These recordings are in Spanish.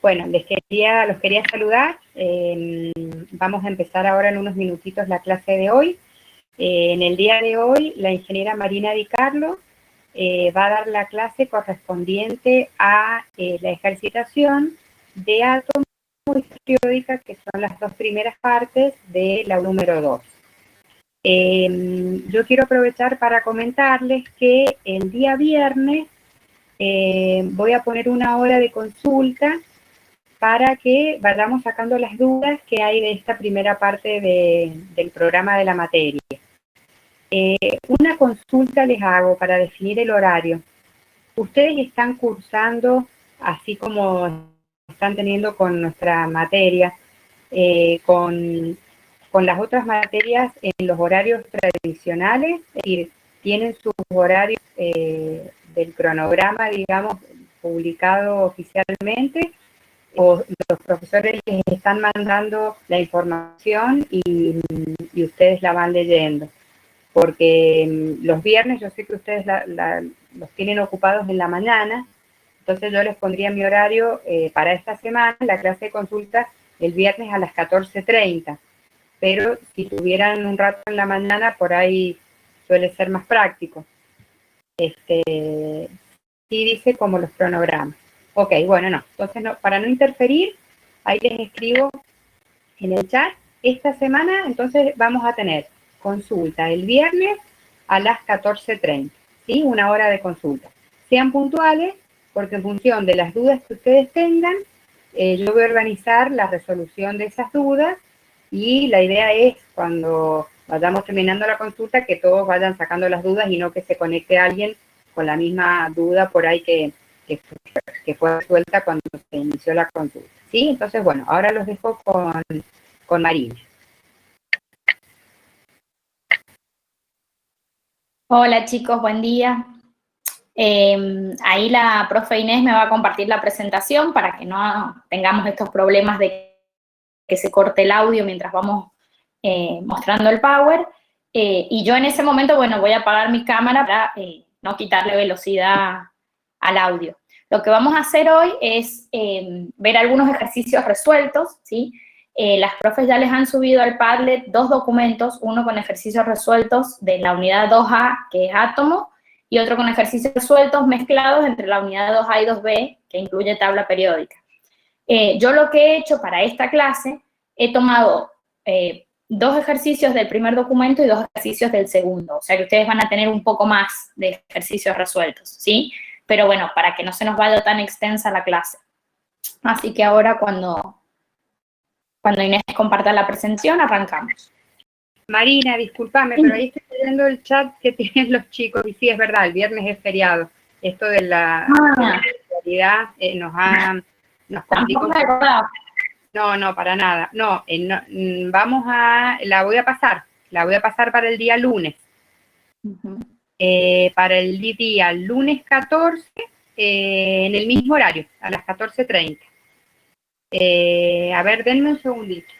Bueno, los quería saludar. Vamos a empezar ahora en unos minutitos la clase de hoy. En el día de hoy, la ingeniera Marina Di Carlo va a dar la clase correspondiente a la ejercitación de átomos y periódica, que son las dos primeras partes de la número 2. Yo quiero aprovechar para comentarles que el día viernes voy a poner una hora de consulta para que vayamos sacando las dudas que hay de esta primera parte del programa de la materia. Una consulta les hago para definir el horario. Ustedes están cursando, así como están teniendo con nuestra materia, con las otras materias en los horarios tradicionales, es decir, tienen sus horarios del cronograma, digamos, publicado oficialmente, o los profesores les están mandando la información y ustedes la van leyendo. Porque los viernes yo sé que ustedes los tienen ocupados en la mañana, entonces yo les pondría mi horario para esta semana, la clase de consulta, el viernes a las 14:30. Pero si tuvieran un rato en la mañana, por ahí suele ser más práctico. Sí dice como los cronogramas. Ok, bueno, no. Entonces, no, para no interferir, ahí les escribo en el chat. Esta semana, entonces, vamos a tener consulta el viernes a las 14:30, ¿sí? Una hora de consulta. Sean puntuales, porque en función de las dudas que ustedes tengan, yo voy a organizar la resolución de esas dudas y la idea es, cuando vayamos terminando la consulta, que todos vayan sacando las dudas y no que se conecte alguien con la misma duda por ahí que fue resuelta cuando se inició la consulta, ¿sí? Entonces, bueno, ahora los dejo con Marina. Hola chicos, buen día. Ahí la profe Inés me va a compartir la presentación para que no tengamos estos problemas de que se corte el audio mientras vamos mostrando el Power. Y yo en ese momento, bueno, voy a apagar mi cámara para no quitarle velocidad al audio. Lo que vamos a hacer hoy es ver algunos ejercicios resueltos, ¿sí? Las profes ya les han subido al Padlet 2 documentos, uno con ejercicios resueltos de la unidad 2A, que es átomo, y otro con ejercicios resueltos mezclados entre la unidad 2A y 2B, que incluye tabla periódica. Yo lo que he hecho para esta clase, he tomado 2 ejercicios del primer documento y 2 ejercicios del segundo, o sea que ustedes van a tener un poco más de ejercicios resueltos, ¿sí? Pero bueno, para que no se nos vaya tan extensa la clase. Así que ahora cuando Inés comparta la presentación, arrancamos. Marina, discúlpame, pero ahí estoy leyendo el chat que tienen los chicos, y sí, es verdad, el viernes es feriado. Esto de la realidad nos complica un poco. No, para nada. No, la voy a pasar para el día lunes. Para el día lunes 14, en el mismo horario, a las 14:30. A ver, denme un segundito.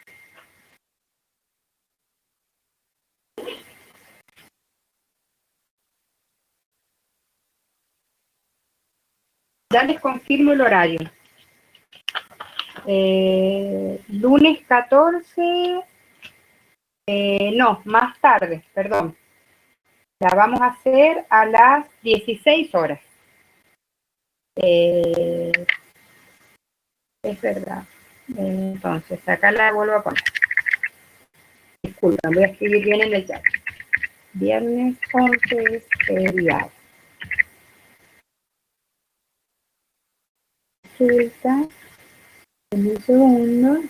Ya les confirmo el horario. Lunes 14, no, más tarde, perdón. La vamos a hacer a las 16 horas. Es verdad. Entonces, acá la vuelvo a poner. Disculpen, voy a escribir bien en el chat. Viernes 11 es feriado. Resulta, en un segundo.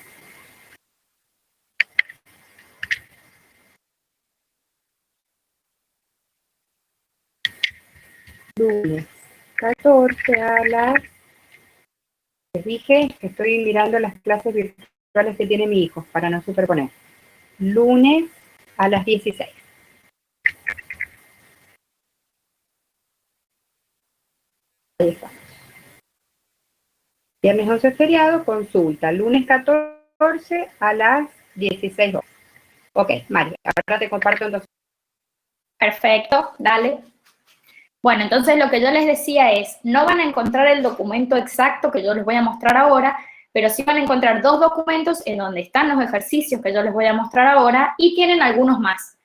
Lunes 14 a las... Les dije que estoy mirando las clases virtuales que tiene mi hijo para no superponer. Lunes a las 16. Ahí está. Viernes 11 feriado, consulta. Lunes 14 a las 16 horas. Ok, María, ahora te comparto entonces. Perfecto, dale. Bueno, entonces lo que yo les decía es, no van a encontrar el documento exacto que yo les voy a mostrar ahora, pero sí van a encontrar dos documentos en donde están los ejercicios que yo les voy a mostrar ahora y tienen algunos más.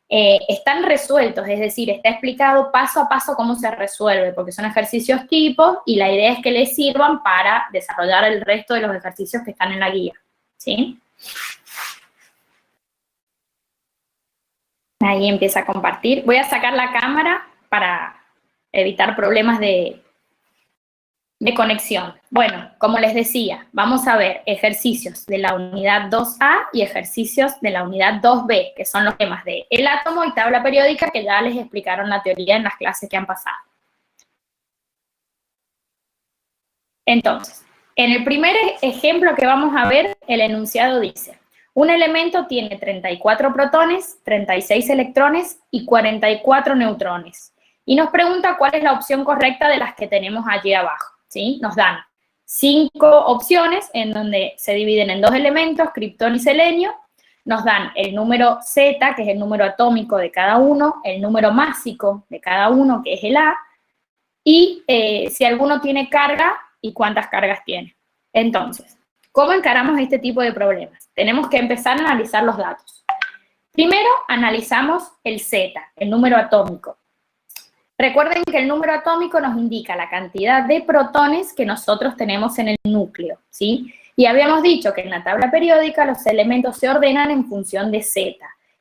Están resueltos, es decir, está explicado paso a paso cómo se resuelve, porque son ejercicios tipo y la idea es que les sirvan para desarrollar el resto de los ejercicios que están en la guía, ¿sí? Ahí empieza a compartir. Voy a sacar la cámara para evitar problemas de conexión. Bueno, como les decía, vamos a ver ejercicios de la unidad 2A y ejercicios de la unidad 2B, que son los temas de el átomo y tabla periódica, que ya les explicaron la teoría en las clases que han pasado. Entonces, en el primer ejemplo que vamos a ver, el enunciado dice: un elemento tiene 34 protones, 36 electrones y 44 neutrones. Y nos pregunta cuál es la opción correcta de las que tenemos allí abajo, ¿sí? Nos dan 5 opciones en donde se dividen en 2 elementos, criptón y selenio. Nos dan el número Z, que es el número atómico de cada uno, el número másico de cada uno, que es el A, y si alguno tiene carga y cuántas cargas tiene. Entonces, ¿cómo encaramos este tipo de problemas? Tenemos que empezar a analizar los datos. Primero, analizamos el Z, el número atómico. Recuerden que el número atómico nos indica la cantidad de protones que nosotros tenemos en el núcleo, ¿sí? Y habíamos dicho que en la tabla periódica los elementos se ordenan en función de Z.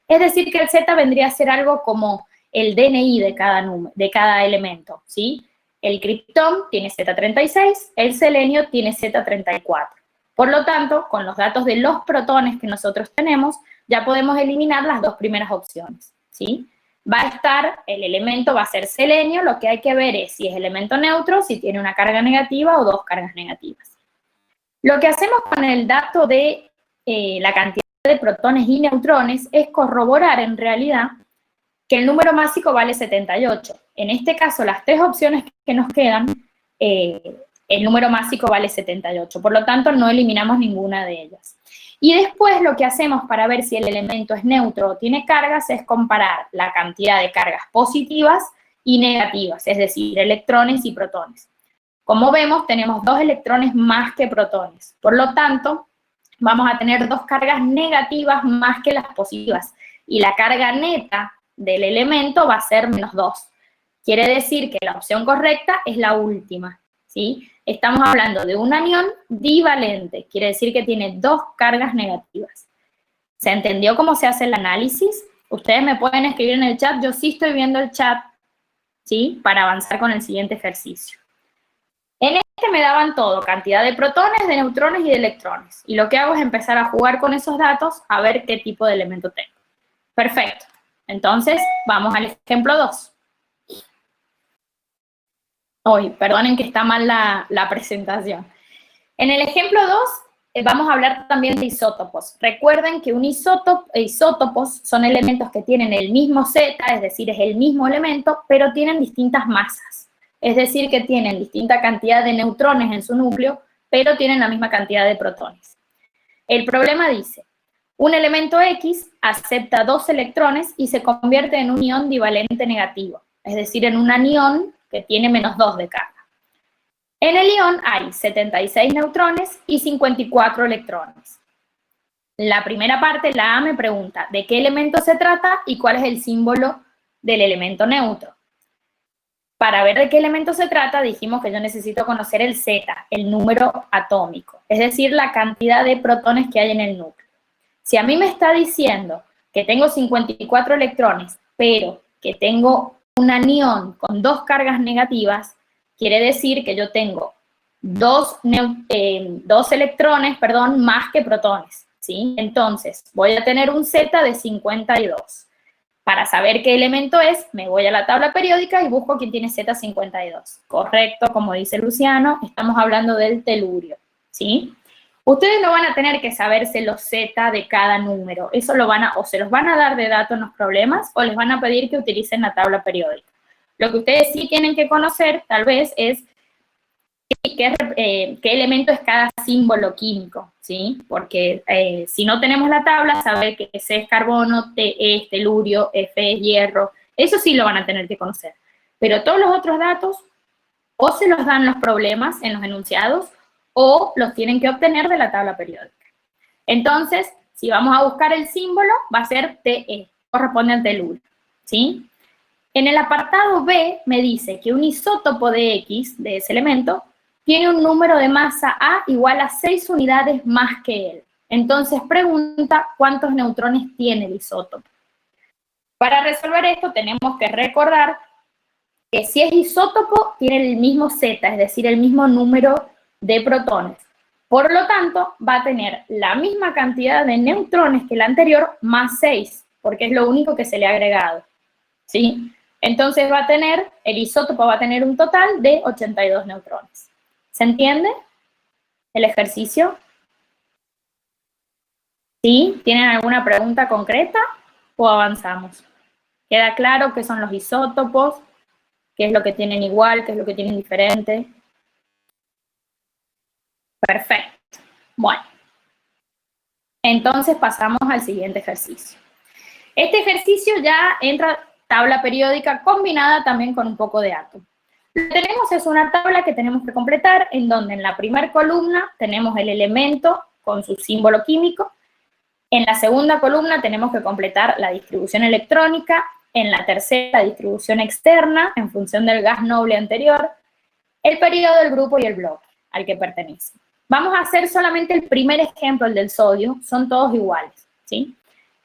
Es decir, que el Z vendría a ser algo como el DNI de cada elemento, ¿sí? El criptón tiene Z36, el selenio tiene Z34. Por lo tanto, con los datos de los protones que nosotros tenemos, ya podemos eliminar las dos primeras opciones, ¿sí? Va a estar, el elemento va a ser selenio, lo que hay que ver es si es elemento neutro, si tiene una carga negativa o dos cargas negativas. Lo que hacemos con el dato de la cantidad de protones y neutrones es corroborar en realidad que el número másico vale 78. En este caso, las tres opciones que nos quedan, el número másico vale 78, por lo tanto no eliminamos ninguna de ellas. Y después lo que hacemos para ver si el elemento es neutro o tiene cargas es comparar la cantidad de cargas positivas y negativas, es decir, electrones y protones. Como vemos, tenemos 2 electrones más que protones, por lo tanto, vamos a tener 2 cargas negativas más que las positivas, y la carga neta del elemento va a ser -2. Quiere decir que la opción correcta es la última, ¿sí? Estamos hablando de un anión divalente, quiere decir que tiene 2 cargas negativas. ¿Se entendió cómo se hace el análisis? Ustedes me pueden escribir en el chat, yo sí estoy viendo el chat, ¿sí? Para avanzar con el siguiente ejercicio. En este me daban todo, cantidad de protones, de neutrones y de electrones. Y lo que hago es empezar a jugar con esos datos a ver qué tipo de elemento tengo. Perfecto. Entonces, vamos al ejemplo 2. Hoy, perdonen que está mal la presentación. En el ejemplo 2 vamos a hablar también de isótopos. Recuerden que isótopos son elementos que tienen el mismo Z, es decir, es el mismo elemento, pero tienen distintas masas. Es decir, que tienen distinta cantidad de neutrones en su núcleo, pero tienen la misma cantidad de protones. El problema dice: un elemento X acepta 2 electrones y se convierte en un ion divalente negativo, es decir, en un anión que tiene -2 de carga. En el ion hay 76 neutrones y 54 electrones. La primera parte, la A, me pregunta de qué elemento se trata y cuál es el símbolo del elemento neutro. Para ver de qué elemento se trata, dijimos que yo necesito conocer el Z, el número atómico, es decir, la cantidad de protones que hay en el núcleo. Si a mí me está diciendo que tengo 54 electrones, pero que tengo un anión con 2 cargas negativas, quiere decir que yo tengo 2 electrones, más que protones, ¿sí? Entonces, voy a tener un Z de 52. Para saber qué elemento es, me voy a la tabla periódica y busco quién tiene Z52. Correcto, como dice Luciano, estamos hablando del telurio, ¿sí? Ustedes no van a tener que saberse los Z de cada número. Eso o se los van a dar de dato en los problemas o les van a pedir que utilicen la tabla periódica. Lo que ustedes sí tienen que conocer, tal vez, es qué elemento es cada símbolo químico, ¿sí? Porque si no tenemos la tabla, saber que C es carbono, T es telurio, F es hierro, eso sí lo van a tener que conocer. Pero todos los otros datos, o se los dan los problemas en los enunciados, o los tienen que obtener de la tabla periódica. Entonces, si vamos a buscar el símbolo, va a ser TE, correspondiente al UL, ¿sí? En el apartado B me dice que un isótopo de X, de ese elemento, tiene un número de masa A igual a 6 unidades más que él. Entonces pregunta cuántos neutrones tiene el isótopo. Para resolver esto tenemos que recordar que si es isótopo tiene el mismo Z, es decir, el mismo número de protones. Por lo tanto, va a tener la misma cantidad de neutrones que el anterior más 6, porque es lo único que se le ha agregado, ¿sí? Entonces el isótopo va a tener un total de 82 neutrones. ¿Se entiende el ejercicio? ¿Sí? ¿Tienen alguna pregunta concreta o avanzamos? ¿Queda claro qué son los isótopos? ¿Qué es lo que tienen igual? ¿Qué es lo que tienen diferente? Perfecto. Bueno. Entonces pasamos al siguiente ejercicio. Este ejercicio ya entra tabla periódica combinada también con un poco de átomo. Lo que tenemos es una tabla que tenemos que completar en donde en la primera columna tenemos el elemento con su símbolo químico. En la segunda columna tenemos que completar la distribución electrónica. En la tercera, la distribución externa en función del gas noble anterior, el periodo del grupo y el bloque al que pertenece. Vamos a hacer solamente el primer ejemplo, el del sodio, son todos iguales, ¿sí?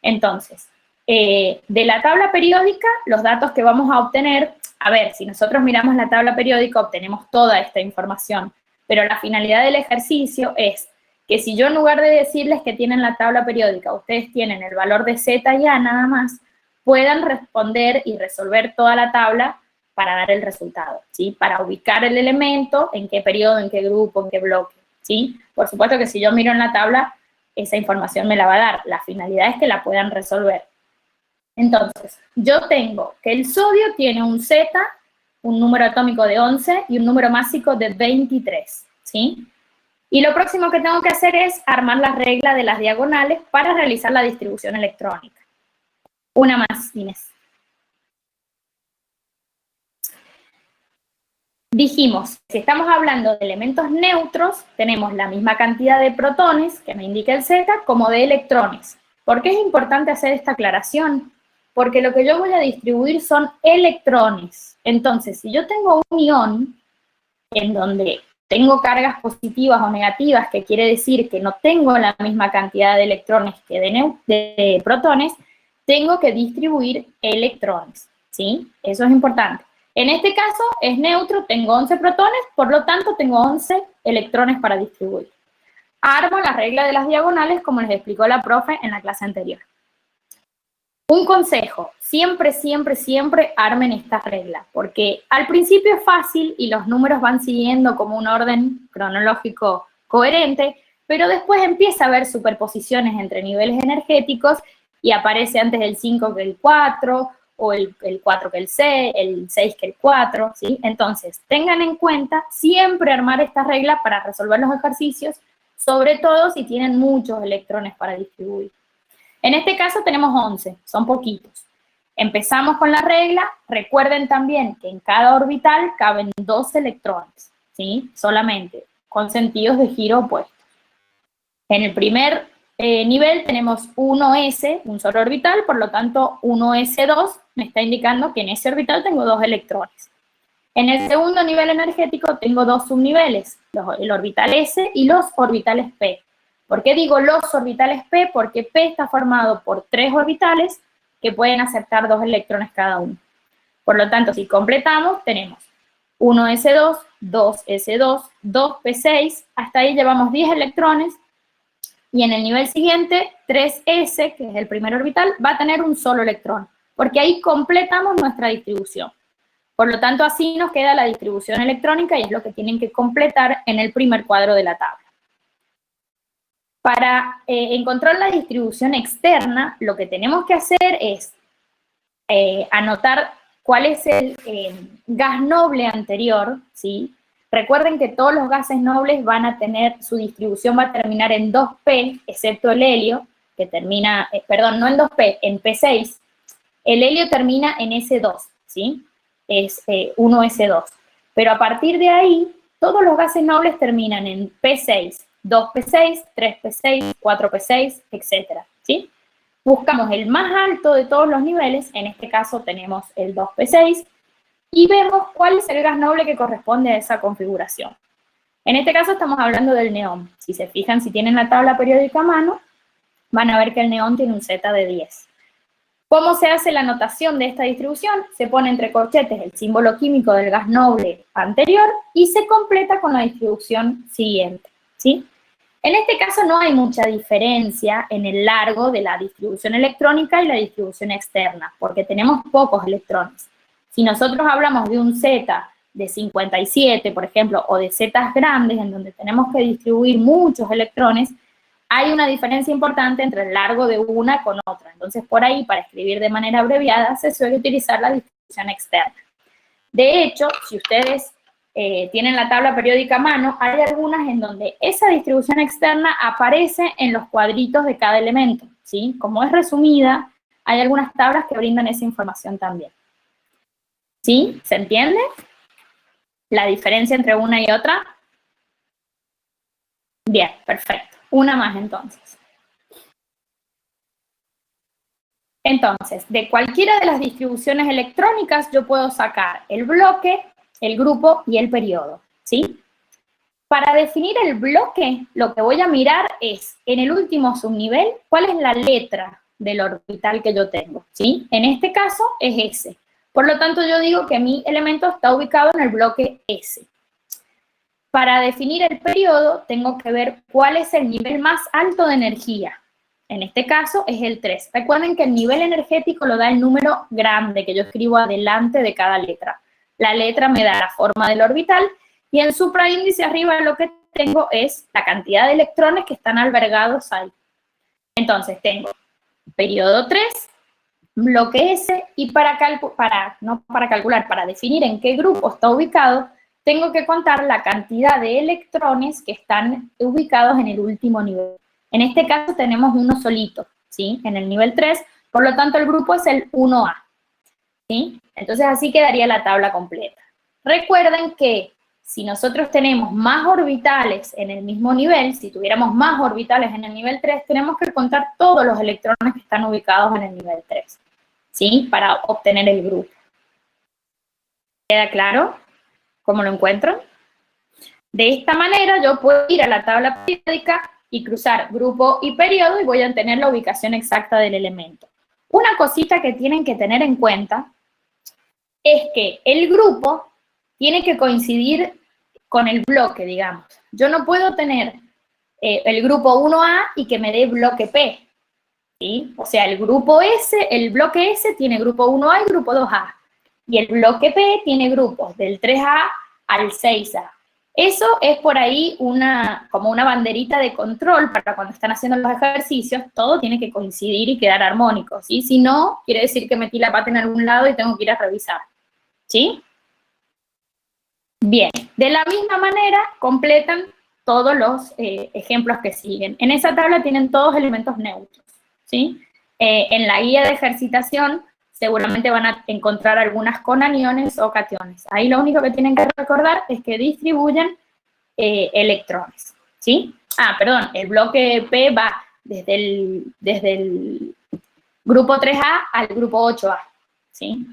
Entonces, de la tabla periódica, los datos que vamos a obtener, a ver, si nosotros miramos la tabla periódica, obtenemos toda esta información, pero la finalidad del ejercicio es que si yo en lugar de decirles que tienen la tabla periódica, ustedes tienen el valor de Z y A nada más, puedan responder y resolver toda la tabla para dar el resultado, ¿sí? Para ubicar el elemento, en qué periodo, en qué grupo, en qué bloque, ¿sí? Por supuesto que si yo miro en la tabla, esa información me la va a dar. La finalidad es que la puedan resolver. Entonces, yo tengo que el sodio tiene un Z, un número atómico de 11 y un número másico de 23, ¿sí? Y lo próximo que tengo que hacer es armar la regla de las diagonales para realizar la distribución electrónica. Una más, Inés. Dijimos, si estamos hablando de elementos neutros, tenemos la misma cantidad de protones, que me indica el Z, como de electrones. ¿Por qué es importante hacer esta aclaración? Porque lo que yo voy a distribuir son electrones. Entonces, si yo tengo un ion en donde tengo cargas positivas o negativas, que quiere decir que no tengo la misma cantidad de electrones que de protones, tengo que distribuir electrones, ¿sí? Eso es importante. En este caso es neutro, tengo 11 protones, por lo tanto tengo 11 electrones para distribuir. Armo la regla de las diagonales como les explicó la profe en la clase anterior. Un consejo, siempre, siempre, siempre armen esta regla, porque al principio es fácil y los números van siguiendo como un orden cronológico coherente, pero después empieza a haber superposiciones entre niveles energéticos y aparece antes el 5 que el 4, o el 4 que el 6, el 6 que el 4, ¿sí? Entonces, tengan en cuenta siempre armar esta regla para resolver los ejercicios, sobre todo si tienen muchos electrones para distribuir. En este caso tenemos 11, son poquitos. Empezamos con la regla, recuerden también que en cada orbital caben 2 electrones, ¿sí? Solamente, con sentidos de giro opuestos. En el primer nivel tenemos 1s, un solo orbital, por lo tanto 1s2 me está indicando que en ese orbital tengo 2 electrones. En el segundo nivel energético tengo 2 subniveles, el orbital s y los orbitales p. ¿Por qué digo los orbitales p? Porque p está formado por 3 orbitales que pueden aceptar 2 electrones cada uno. Por lo tanto, si completamos, tenemos 1s2, 2s2, 2p6, hasta ahí llevamos 10 electrones, y en el nivel siguiente, 3s, que es el primer orbital, va a tener un solo electrón, porque ahí completamos nuestra distribución. Por lo tanto, así nos queda la distribución electrónica y es lo que tienen que completar en el primer cuadro de la tabla. Para encontrar la distribución externa, lo que tenemos que hacer es anotar cuál es el gas noble anterior, ¿sí? Recuerden que todos los gases nobles van a tener, su distribución va a terminar en 2p, excepto el helio, que termina, perdón, no en 2p, en p6. El helio termina en S2, ¿sí? Es 1s2. Pero a partir de ahí, todos los gases nobles terminan en P6, 2P6, 3P6, 4P6, etc. ¿Sí? Buscamos el más alto de todos los niveles, en este caso tenemos el 2P6, y vemos cuál es el gas noble que corresponde a esa configuración. En este caso estamos hablando del neón. Si se fijan, si tienen la tabla periódica a mano, van a ver que el neón tiene un Z de 10. ¿Cómo se hace la notación de esta distribución? Se pone entre corchetes el símbolo químico del gas noble anterior y se completa con la distribución siguiente, ¿sí? En este caso no hay mucha diferencia en el largo de la distribución electrónica y la distribución externa, porque tenemos pocos electrones. Si nosotros hablamos de un Z de 57, por ejemplo, o de zetas grandes, en donde tenemos que distribuir muchos electrones, hay una diferencia importante entre el largo de una con otra. Entonces, por ahí, para escribir de manera abreviada, se suele utilizar la distribución externa. De hecho, si ustedes tienen la tabla periódica a mano, hay algunas en donde esa distribución externa aparece en los cuadritos de cada elemento, ¿sí? Como es resumida, hay algunas tablas que brindan esa información también. ¿Sí? ¿Se entiende? La diferencia entre una y otra. Bien, perfecto. Una más entonces. Entonces, de cualquiera de las distribuciones electrónicas yo puedo sacar el bloque, el grupo y el periodo, ¿sí? Para definir el bloque, lo que voy a mirar es, en el último subnivel, cuál es la letra del orbital que yo tengo, ¿sí? En este caso es S. Por lo tanto, yo digo que mi elemento está ubicado en el bloque S. Para definir el periodo, tengo que ver cuál es el nivel más alto de energía. En este caso es el 3. Recuerden que el nivel energético lo da el número grande que yo escribo adelante de cada letra. La letra me da la forma del orbital y el supraíndice arriba lo que tengo es la cantidad de electrones que están albergados ahí. Entonces tengo periodo 3, bloque S, y para definir en qué grupo está ubicado, tengo que contar la cantidad de electrones que están ubicados en el último nivel. En este caso tenemos uno solito, ¿sí? En el nivel 3, por lo tanto el grupo es el 1A, ¿sí? Entonces así quedaría la tabla completa. Recuerden que si nosotros tenemos más orbitales en el mismo nivel, si tuviéramos más orbitales en el nivel 3, tenemos que contar todos los electrones que están ubicados en el nivel 3, ¿sí? Para obtener el grupo. ¿Queda claro cómo lo encuentro? De esta manera yo puedo ir a la tabla periódica y cruzar grupo y periodo y voy a tener la ubicación exacta del elemento. Una cosita que tienen que tener en cuenta es que el grupo tiene que coincidir con el bloque, digamos. Yo no puedo tener el grupo 1A y que me dé bloque P, ¿sí? O sea, el grupo S, el bloque S tiene grupo 1A y grupo 2A. Y el bloque P tiene grupos del 3A al 6A. Eso es por ahí como una banderita de control para cuando están haciendo los ejercicios, todo tiene que coincidir y quedar armónico, ¿sí? Si no, quiere decir que metí la pata en algún lado y tengo que ir a revisar, ¿sí? Bien, de la misma manera completan todos los ejemplos que siguen. En esa tabla tienen todos elementos neutros, ¿sí? En la guía de ejercitación seguramente van a encontrar algunas con aniones o cationes. Ahí lo único que tienen que recordar es que distribuyen electrones, ¿sí? Ah, perdón, el bloque P va desde el grupo 3A al grupo 8A, ¿sí?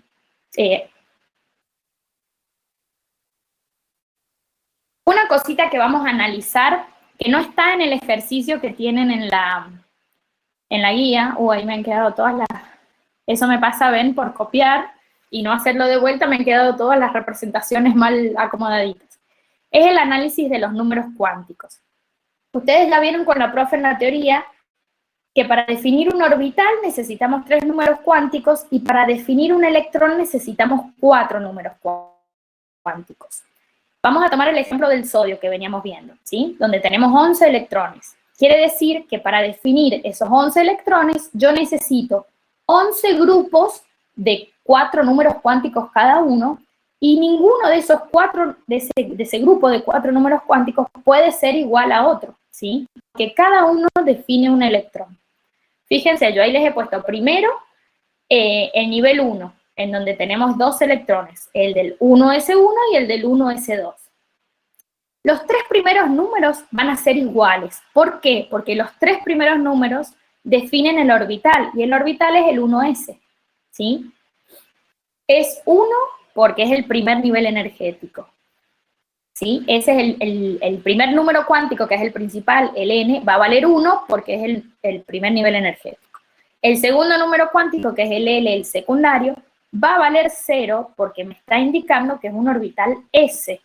Una cosita que vamos a analizar, que no está en el ejercicio que tienen en la guía, ahí me han quedado todas las... Eso me pasa, ven, por copiar y no hacerlo de vuelta, me han quedado todas las representaciones mal acomodaditas. Es el análisis de los números cuánticos. Ustedes ya vieron con la profe en la teoría que para definir un orbital necesitamos 3 números cuánticos y para definir un electrón necesitamos 4 números cuánticos. Vamos a tomar el ejemplo del sodio que veníamos viendo, ¿sí? Donde tenemos 11 electrones. Quiere decir que para definir esos 11 electrones yo necesito 11 grupos de 4 números cuánticos cada uno, y ninguno de esos de ese grupo de 4 números cuánticos puede ser igual a otro, ¿sí? Que cada uno define un electrón. Fíjense, yo ahí les he puesto primero el nivel 1, en donde tenemos 2 electrones, el del 1s1 y el del 1s2. Los 3 primeros números van a ser iguales. ¿Por qué? Porque los 3 primeros números definen el orbital, y el orbital es el 1s, ¿sí? Es 1 porque es el primer nivel energético, ¿sí? Ese es el primer número cuántico, que es el principal, el n, va a valer 1 porque es el primer nivel energético. El segundo número cuántico, que es el L, el secundario, va a valer 0 porque me está indicando que es un orbital s,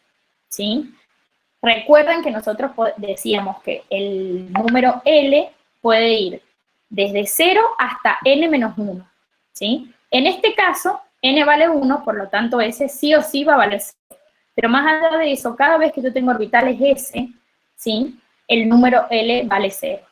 ¿sí? Recuerden que nosotros decíamos que el número L puede ir desde 0 hasta n-1, ¿sí? En este caso, n vale 1, por lo tanto S sí o sí va a valer 0. Pero más allá de eso, cada vez que yo tengo orbitales S, ¿sí? El número L vale 0,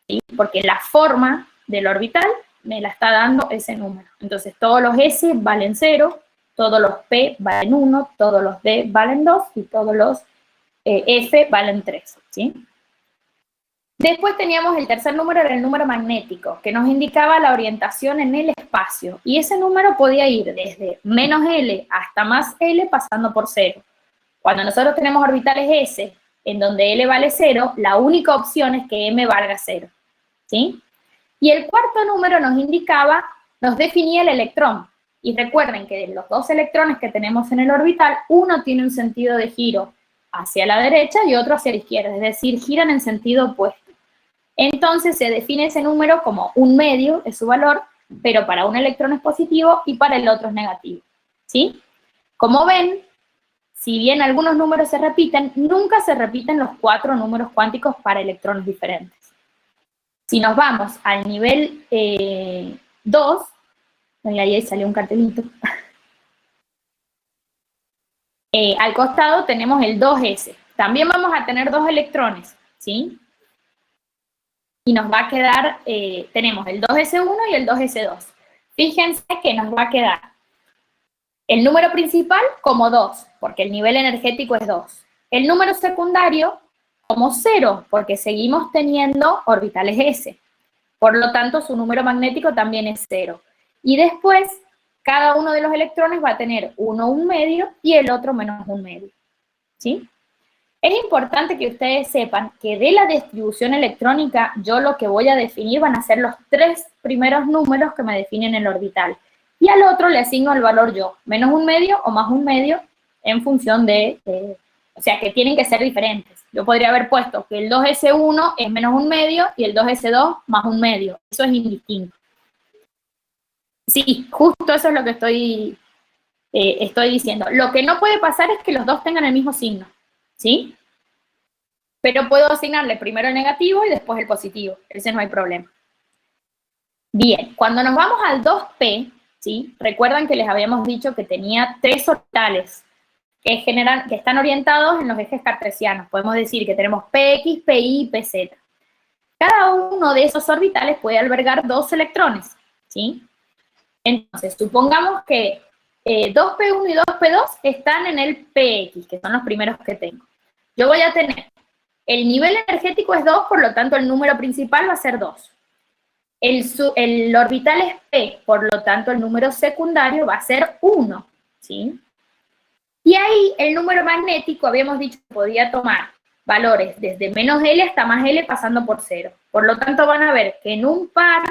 ¿sí? Porque la forma del orbital me la está dando ese número. Entonces, todos los S valen 0, todos los P valen 1, todos los D valen 2 y todos los F valen 3, ¿sí? Después teníamos el tercer número, era el número magnético, que nos indicaba la orientación en el espacio. Y ese número podía ir desde menos L hasta más L pasando por 0. Cuando nosotros tenemos orbitales S, en donde L vale 0, la única opción es que M valga 0, ¿sí? Y el cuarto número nos indicaba, nos definía el electrón. Y recuerden que de los 2 electrones que tenemos en el orbital, uno tiene un sentido de giro hacia la derecha y otro hacia la izquierda, es decir, giran en sentido opuesto. Entonces se define ese número como 1/2, es su valor, pero para un electrón es positivo y para el otro es negativo, ¿sí? Como ven, si bien algunos números se repiten, nunca se repiten los 4 números cuánticos para electrones diferentes. Si nos vamos al nivel 2, ahí salió un cartelito, al costado tenemos el 2s. También vamos a tener 2 electrones, ¿sí? Y nos va a quedar, tenemos el 2s1 y el 2s2. Fíjense que nos va a quedar el número principal como 2, porque el nivel energético es 2. El número secundario como 0, porque seguimos teniendo orbitales s. Por lo tanto, su número magnético también es 0. Y después, cada uno de los electrones va a tener uno 1/2 y el otro menos 1/2, ¿sí? Es importante que ustedes sepan que de la distribución electrónica, yo lo que voy a definir van a ser los 3 primeros números que me definen el orbital. Y al otro le asigno el valor yo, menos 1/2 o más 1/2, en función de, o sea, que tienen que ser diferentes. Yo podría haber puesto que el 2s1 es menos 1/2 y el 2s2 más 1/2. Eso es indistinto. Sí, justo eso es lo que estoy diciendo. Lo que no puede pasar es que los dos tengan el mismo signo, ¿sí? Pero puedo asignarle primero el negativo y después el positivo. Ese no hay problema. Bien, cuando nos vamos al 2p, ¿sí? Recuerdan que les habíamos dicho que tenía 3 orbitales que están orientados en los ejes cartesianos. Podemos decir que tenemos Px, Pi y Pz. Cada uno de esos orbitales puede albergar 2 electrones, ¿sí? Entonces, supongamos que 2p1 y 2p2 están en el Px, que son los primeros que tengo. Yo voy a tener, el nivel energético es 2, por lo tanto el número principal va a ser 2. El orbital es P, por lo tanto el número secundario va a ser 1, ¿sí? Y ahí el número magnético, habíamos dicho que podía tomar valores desde menos L hasta más L pasando por 0. Por lo tanto van a ver que en un par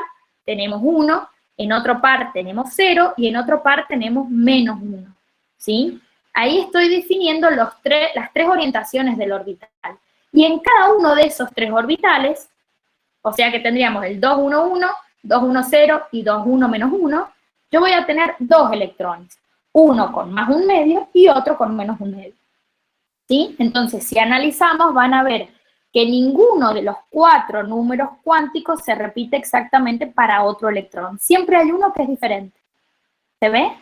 tenemos 1, en otro par tenemos 0 y en otro par tenemos menos 1, ¿sí? Ahí estoy definiendo las 3 orientaciones del orbital. Y en cada uno de esos 3 orbitales, o sea que tendríamos el 2, 1, 1, 2, 1, 0 y 2, 1, menos 1, yo voy a tener 2 electrones. Uno con más 1/2 y otro con menos 1/2, ¿sí? Entonces, si analizamos, van a ver que ninguno de los 4 números cuánticos se repite exactamente para otro electrón. Siempre hay uno que es diferente. ¿Se ve?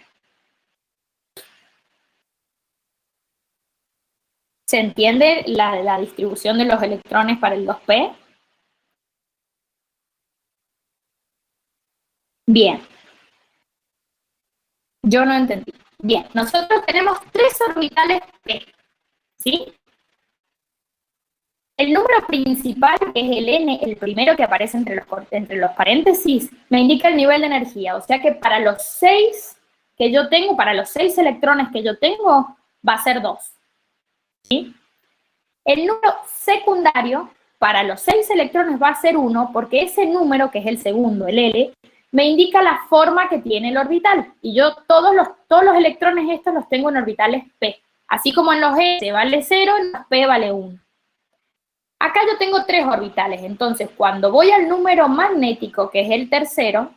¿Se entiende la distribución de los electrones para el 2p? Bien. Yo no entendí. Bien, nosotros tenemos 3 orbitales p, ¿sí? El número principal, que es el n, el primero que aparece entre los paréntesis, me indica el nivel de energía. O sea que para los 6 que yo tengo, para los 6 electrones que yo tengo, va a ser 2, ¿sí? El número secundario para los 6 electrones va a ser 1 porque ese número, que es el segundo, el L, me indica la forma que tiene el orbital. Y yo todos los electrones estos los tengo en orbitales p. Así como en los S vale 0, en los p vale 1. Acá yo tengo 3 orbitales, entonces cuando voy al número magnético, que es el tercero,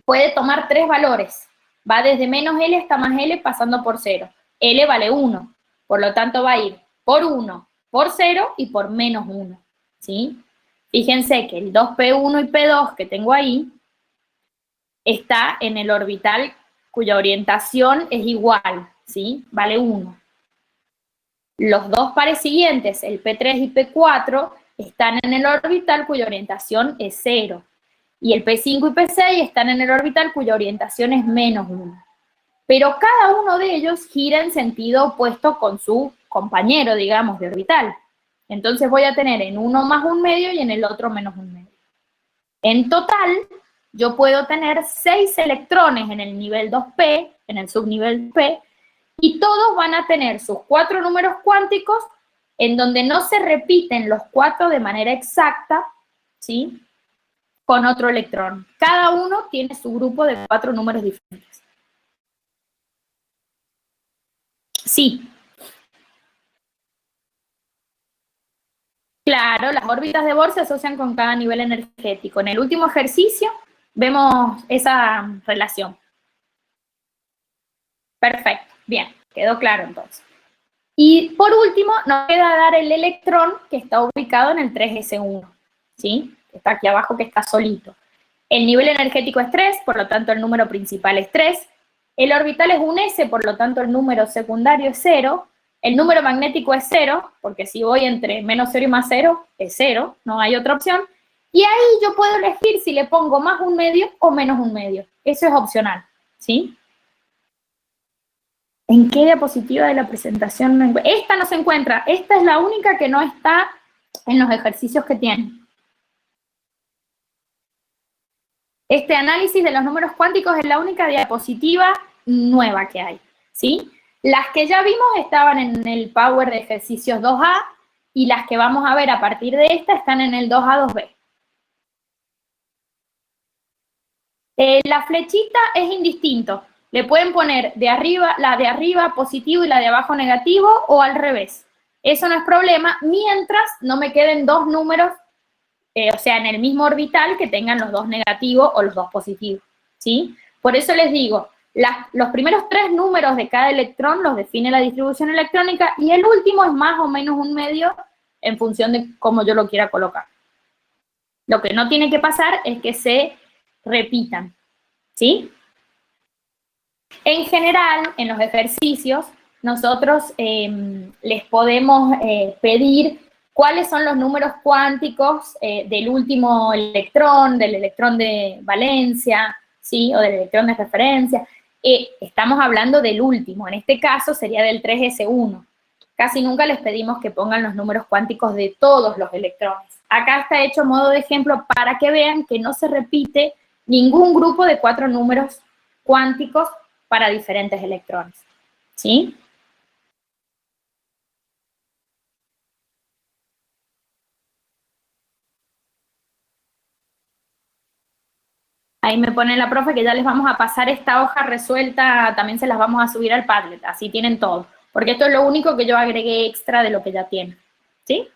puede tomar 3 valores. Va desde menos L hasta más L pasando por 0. L vale 1, por lo tanto va a ir por 1, por 0 y por menos 1, ¿sí? Fíjense que el 2p1 y p2 que tengo ahí está en el orbital cuya orientación es igual, ¿sí? Vale 1. Los dos pares siguientes, el P3 y P4, están en el orbital cuya orientación es 0. Y el P5 y P6 están en el orbital cuya orientación es menos 1. Pero cada uno de ellos gira en sentido opuesto con su compañero, digamos, de orbital. Entonces voy a tener en uno más un medio y en el otro menos un medio. En total, yo puedo tener 6 electrones en el nivel 2p, en el subnivel p, y todos van a tener sus 4 números cuánticos en donde no se repiten los 4 de manera exacta, ¿sí?, con otro electrón. Cada uno tiene su grupo de 4 números diferentes. Sí. Claro, las órbitas de Bohr se asocian con cada nivel energético. En el último ejercicio vemos esa relación. Perfecto, bien, quedó claro entonces. Y por último, nos queda dar el electrón que está ubicado en el 3s1, ¿sí? Que está aquí abajo, que está solito. El nivel energético es 3, por lo tanto el número principal es 3. El orbital es un s, por lo tanto el número secundario es 0. El número magnético es 0, porque si voy entre menos 0 y más 0, es 0, no hay otra opción. Y ahí yo puedo elegir si le pongo más un medio o menos un medio. Eso es opcional, ¿sí? ¿En qué diapositiva de la presentación? Esta no se encuentra. Esta es la única que no está en los ejercicios que tienen. Este análisis de los números cuánticos es la única diapositiva nueva que hay, ¿sí? Las que ya vimos estaban en el Power de ejercicios 2A y las que vamos a ver a partir de esta están en el 2A, 2B. La flechita es indistinto. Le pueden poner de arriba, la de arriba positivo y la de abajo negativo, o al revés. Eso no es problema, mientras no me queden dos números, o sea, en el mismo orbital, que tengan los dos negativos o los dos positivos, ¿sí? Por eso les digo, los primeros 3 números de cada electrón los define la distribución electrónica, y el último es más o menos un medio en función de cómo yo lo quiera colocar. Lo que no tiene que pasar es que se repitan, ¿sí? En general, en los ejercicios, nosotros les podemos pedir cuáles son los números cuánticos del último electrón, del electrón de valencia, ¿sí?, o del electrón de referencia. Estamos hablando del último, en este caso sería del 3s1. Casi nunca les pedimos que pongan los números cuánticos de todos los electrones. Acá está hecho a modo de ejemplo para que vean que no se repite ningún grupo de 4 números cuánticos para diferentes electrones, ¿sí? Ahí me pone la profe que ya les vamos a pasar esta hoja resuelta, también se las vamos a subir al Padlet, así tienen todo, porque esto es lo único que yo agregué extra de lo que ya tienen, ¿sí?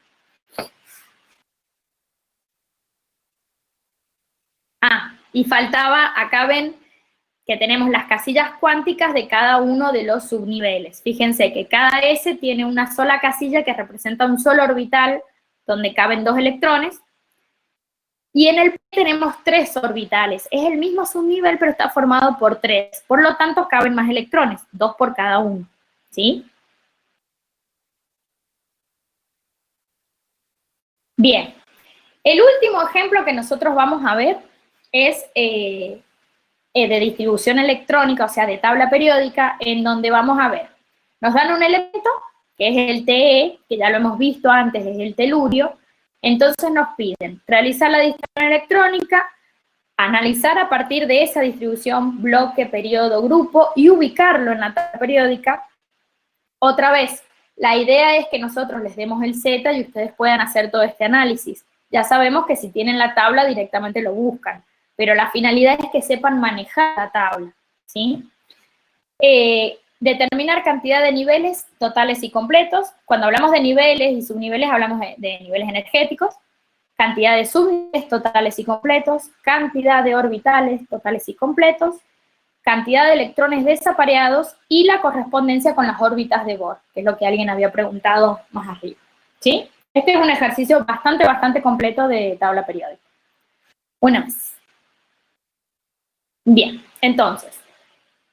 Y faltaba, acá ven que tenemos las casillas cuánticas de cada uno de los subniveles. Fíjense que cada S tiene una sola casilla que representa un solo orbital donde caben 2 electrones. Y en el P tenemos 3 orbitales. Es el mismo subnivel, pero está formado por 3. Por lo tanto, caben más electrones, 2 por cada uno, ¿sí? Bien. El último ejemplo que nosotros vamos a ver es de distribución electrónica, o sea, de tabla periódica, en donde vamos a ver, nos dan un elemento, que es el Te, que ya lo hemos visto antes, es el telurio. Entonces nos piden realizar la distribución electrónica, analizar a partir de esa distribución bloque, periodo, grupo, y ubicarlo en la tabla periódica. Otra vez, La idea es que nosotros les demos el Z y ustedes puedan hacer todo este análisis. Ya sabemos que si tienen la tabla directamente lo buscan, pero la finalidad es que sepan manejar la tabla, ¿sí? Determinar cantidad de niveles totales y completos. Cuando hablamos de niveles y subniveles hablamos de niveles energéticos, cantidad de subniveles totales y completos, cantidad de orbitales totales y completos, cantidad de electrones desapareados y la correspondencia con las órbitas de Bohr, que es lo que alguien había preguntado más arriba, ¿sí? Este es un ejercicio bastante completo de tabla periódica. Una vez. Bien, entonces,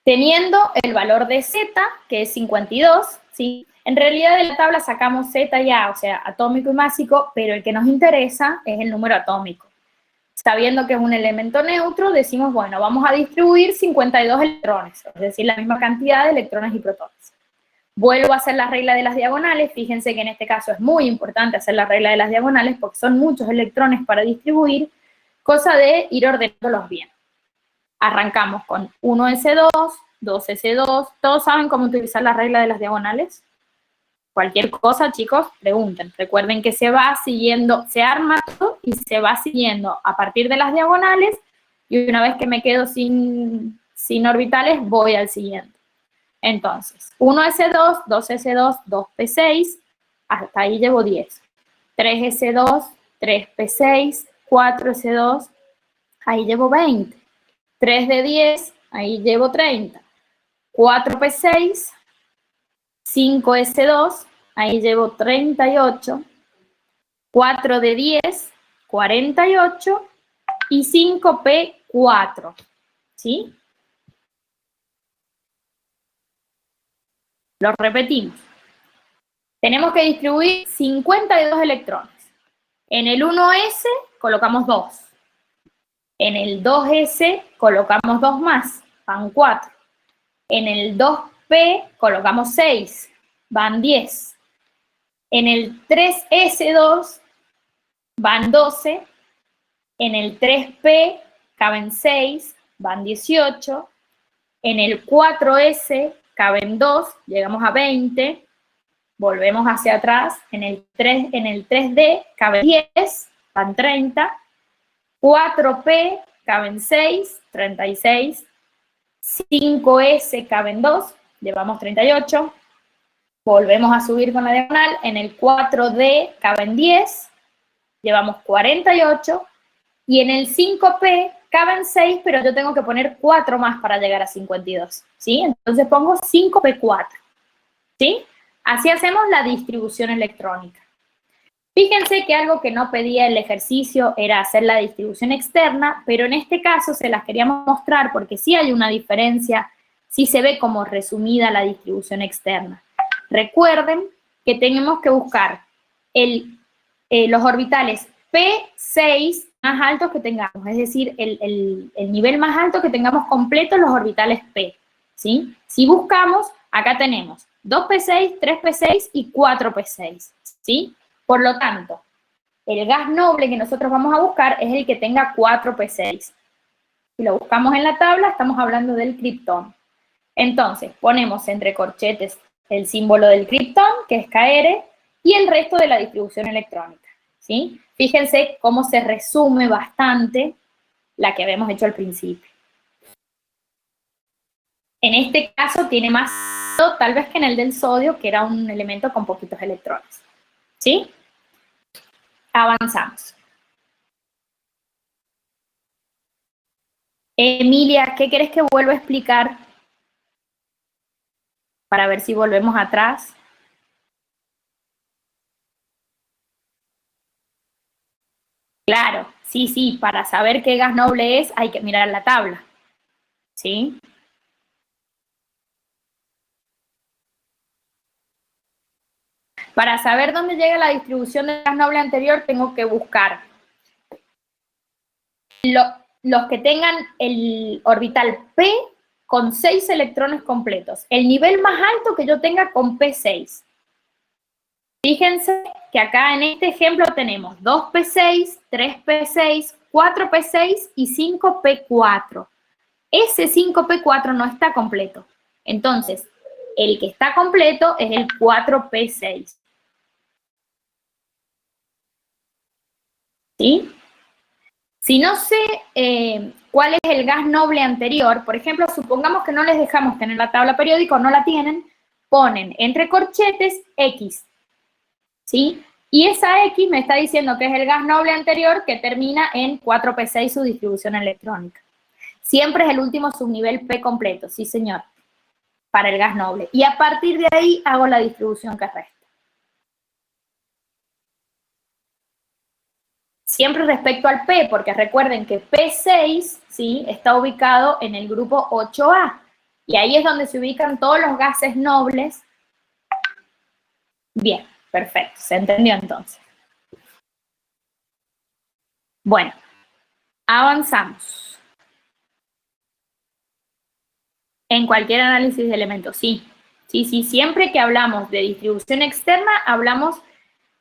teniendo el valor de Z, que es 52, ¿sí? En realidad de la tabla sacamos Z y A, o sea, atómico y másico, pero el que nos interesa es el número atómico. Sabiendo que es un elemento neutro, decimos, bueno, vamos a distribuir 52 electrones, es decir, la misma cantidad de electrones y protones. Vuelvo a hacer la regla de las diagonales, fíjense que en este caso es muy importante hacer la regla de las diagonales porque son muchos electrones para distribuir, cosa de ir ordenándolos bien. Arrancamos con 1s2, 2s2, ¿todos saben cómo utilizar la regla de las diagonales? Cualquier cosa, chicos, pregunten. Recuerden que se va siguiendo, se arma todo y se va siguiendo a partir de las diagonales y una vez que me quedo sin orbitales, voy al siguiente. Entonces, 1s2, 2s2, 2p6, hasta ahí llevo 10. 3s2, 3p6, 4s2, ahí llevo 20. 3 de 10, ahí llevo 30. 4p6, 5s2, ahí llevo 38. 4 de 10, 48. Y 5p4, ¿sí? Lo repetimos. Tenemos que distribuir 52 electrones. En el 1s colocamos 2. En el 2s colocamos 2 más, van 4. En el 2p colocamos 6, van 10. En el 3s2 van 12. En el 3p caben 6, van 18. En el 4s caben 2, llegamos a 20. Volvemos hacia atrás. En el 3d caben 10, van 30. 4p caben 6, 36. 5s caben 2, llevamos 38. Volvemos a subir con la diagonal. En el 4d caben 10, llevamos 48. Y en el 5p caben 6, pero yo tengo que poner 4 más para llegar a 52, ¿sí? Entonces pongo 5p4, ¿sí? Así hacemos la distribución electrónica. Fíjense que algo que no pedía el ejercicio era hacer la distribución externa, pero en este caso se las queríamos mostrar porque sí hay una diferencia, sí se ve como resumida la distribución externa. Recuerden que tenemos que buscar los orbitales P6 más altos que tengamos, es decir, el nivel más alto que tengamos completo los orbitales P, ¿sí? Si buscamos, acá tenemos 2p6, 3p6 y 4p6, ¿sí? Por lo tanto, el gas noble que nosotros vamos a buscar es el que tenga 4p6. Si lo buscamos en la tabla, estamos hablando del criptón. Entonces, ponemos entre corchetes el símbolo del criptón, que es Kr, y el resto de la distribución electrónica, ¿sí? Fíjense cómo se resume bastante la que habíamos hecho al principio. En este caso tiene más, tal vez que en el del sodio, que era un elemento con poquitos electrones, ¿sí? Avanzamos. Emilia, ¿qué querés que vuelva a explicar? Para ver si volvemos atrás. Claro, sí, para saber qué gas noble es hay que mirar la tabla, ¿sí? Para saber dónde llega la distribución del gas noble anterior tengo que buscar los que tengan el orbital P con 6 electrones completos. El nivel más alto que yo tenga con P6. Fíjense que acá en este ejemplo tenemos 2p6, 3p6, 4p6 y 5p4. Ese 5p4 no está completo. Entonces, El que está completo es el 4p6. ¿Sí? Si no sé cuál es el gas noble anterior, por ejemplo, supongamos que no les dejamos tener la tabla periódica o no la tienen, ponen entre corchetes X, ¿sí? Y esa X me está diciendo que es el gas noble anterior que termina en 4p6 su distribución electrónica. Siempre es el último subnivel P completo, sí señor, para el gas noble. Y a partir de ahí hago la distribución que resta. Siempre respecto al P, porque recuerden que P6, ¿sí?, está ubicado en el grupo 8A. Y ahí es donde se ubican todos los gases nobles. Bien, perfecto, se entendió entonces. Bueno, avanzamos. En cualquier análisis de elementos, sí. Sí, siempre que hablamos de distribución externa,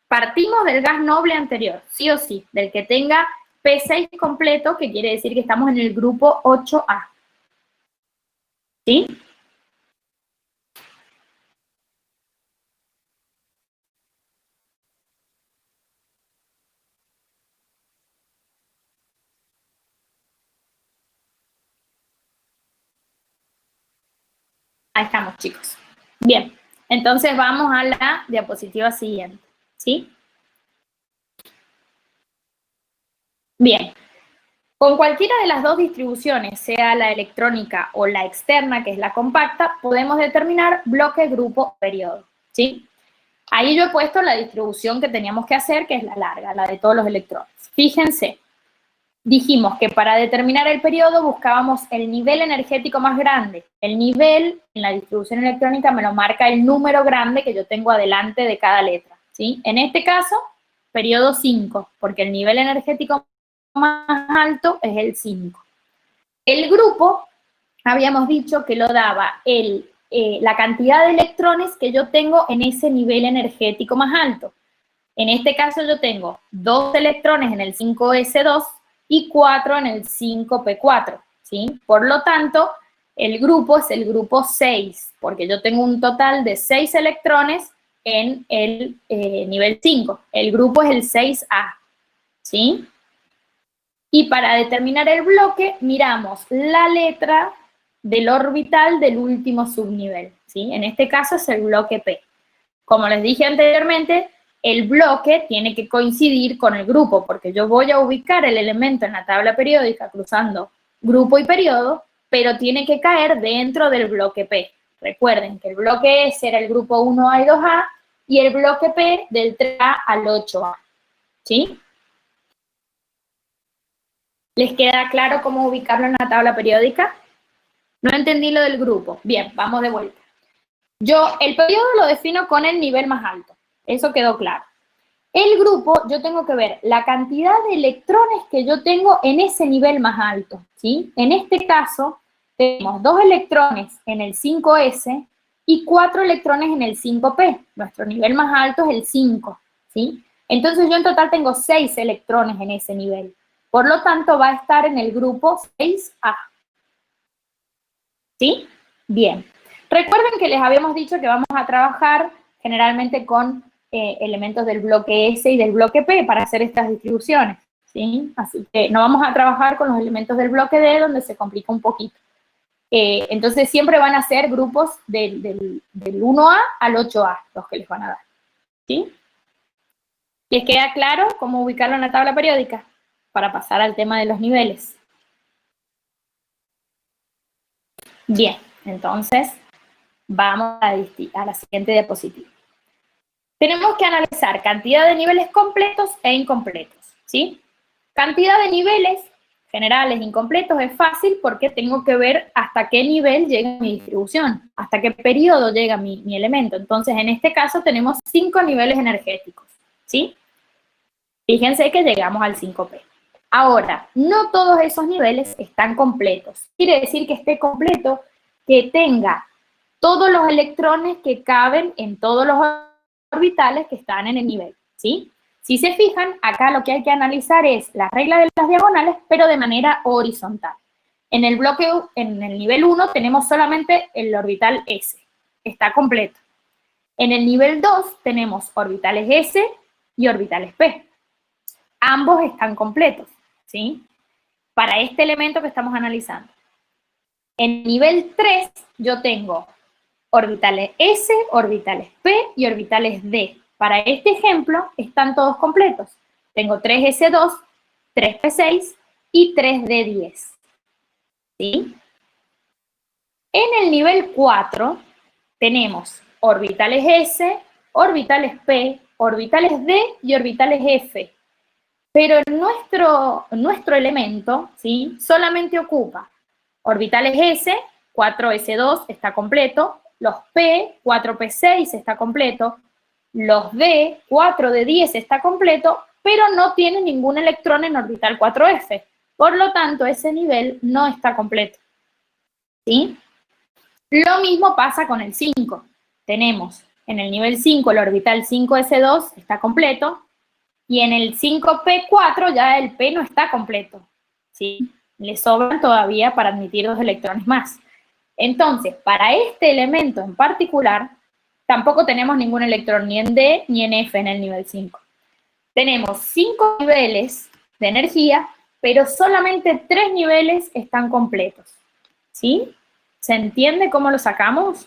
partimos del gas noble anterior, sí o sí, del que tenga P6 completo, que quiere decir que estamos en el grupo 8A. ¿Sí? Ahí estamos, chicos. Bien, entonces vamos a la diapositiva siguiente, ¿sí? Bien, con cualquiera de las dos distribuciones, sea la electrónica o la externa, que es la compacta, podemos determinar bloque, grupo, periodo, ¿sí? Ahí yo he puesto la distribución que teníamos que hacer, que es la larga, la de todos los electrones. Fíjense, dijimos que para determinar el periodo buscábamos el nivel energético más grande. El nivel en la distribución electrónica me lo marca el número grande que yo tengo adelante de cada letra, ¿sí? En este caso, periodo 5, porque el nivel energético más alto es el 5. El grupo, habíamos dicho que lo daba la cantidad de electrones que yo tengo en ese nivel energético más alto. En este caso yo tengo 2 electrones en el 5s2 y 4 en el 5p4, ¿sí? Por lo tanto, el grupo es el grupo 6, porque yo tengo un total de 6 electrones en el nivel 5. El grupo es el 6A, ¿sí? Y para determinar el bloque, miramos la letra del orbital del último subnivel, ¿sí? En este caso es el bloque P. Como les dije anteriormente, el bloque tiene que coincidir con el grupo, porque yo voy a ubicar el elemento en la tabla periódica cruzando grupo y periodo, pero tiene que caer dentro del bloque P. Recuerden que el bloque S era el grupo 1A y 2A, y el bloque P del 3A al 8A, ¿sí? ¿Les queda claro cómo ubicarlo en la tabla periódica? No entendí lo del grupo. Bien, vamos de vuelta. Yo el periodo lo defino con el nivel más alto. Eso quedó claro. El grupo, yo tengo que ver la cantidad de electrones que yo tengo en ese nivel más alto, ¿sí? En este caso, tenemos 2 electrones en el 5s y 4 electrones en el 5p. Nuestro nivel más alto es el 5, ¿sí? Entonces yo en total tengo 6 electrones en ese nivel. Por lo tanto, va a estar en el grupo 6A. ¿Sí? Bien. Recuerden que les habíamos dicho que vamos a trabajar generalmente con elementos del bloque S y del bloque P para hacer estas distribuciones, ¿sí? Así que no vamos a trabajar con los elementos del bloque D, donde se complica un poquito. Entonces siempre van a ser grupos del 1A al 8A los que les van a dar, ¿sí? ¿Les queda claro cómo ubicarlo en la tabla periódica? Para pasar al tema de los niveles. Bien, entonces vamos a la siguiente diapositiva. Tenemos que analizar cantidad de niveles completos e incompletos, ¿sí? Cantidad de niveles generales incompletos es fácil porque tengo que ver hasta qué nivel llega mi distribución, hasta qué periodo llega mi elemento. Entonces, en este caso tenemos 5 niveles energéticos, ¿sí? Fíjense que llegamos al 5P. Ahora, no todos esos niveles están completos. Quiere decir que esté completo, que tenga todos los electrones que caben en todos los orbitales que están en el nivel, ¿sí? Si se fijan, acá lo que hay que analizar es la regla de las diagonales, pero de manera horizontal. En el nivel 1 tenemos solamente el orbital S, está completo. En el nivel 2 tenemos orbitales S y orbitales P. Ambos están completos, ¿sí? Para este elemento que estamos analizando. En nivel 3 yo tengo orbitales S, orbitales P y orbitales D. Para este ejemplo están todos completos. Tengo 3S2, 3P6 y 3D10. ¿Sí? En el nivel 4 tenemos orbitales S, orbitales P, orbitales D y orbitales F. Pero nuestro elemento, ¿sí?, solamente ocupa orbitales S, 4S2 está completo, los P, 4P6 está completo, los D, 4D10 está completo, pero no tiene ningún electrón en orbital 4F. Por lo tanto, ese nivel no está completo. ¿Sí? Lo mismo pasa con el 5. Tenemos en el nivel 5 el orbital 5S2 está completo, y en el 5P4 ya el P no está completo, ¿sí? Le sobran todavía para admitir 2 electrones más. Entonces, para este elemento en particular, tampoco tenemos ningún electrón ni en D ni en F en el nivel 5. Tenemos 5 niveles de energía, pero solamente 3 niveles están completos, ¿sí? ¿Se entiende cómo lo sacamos?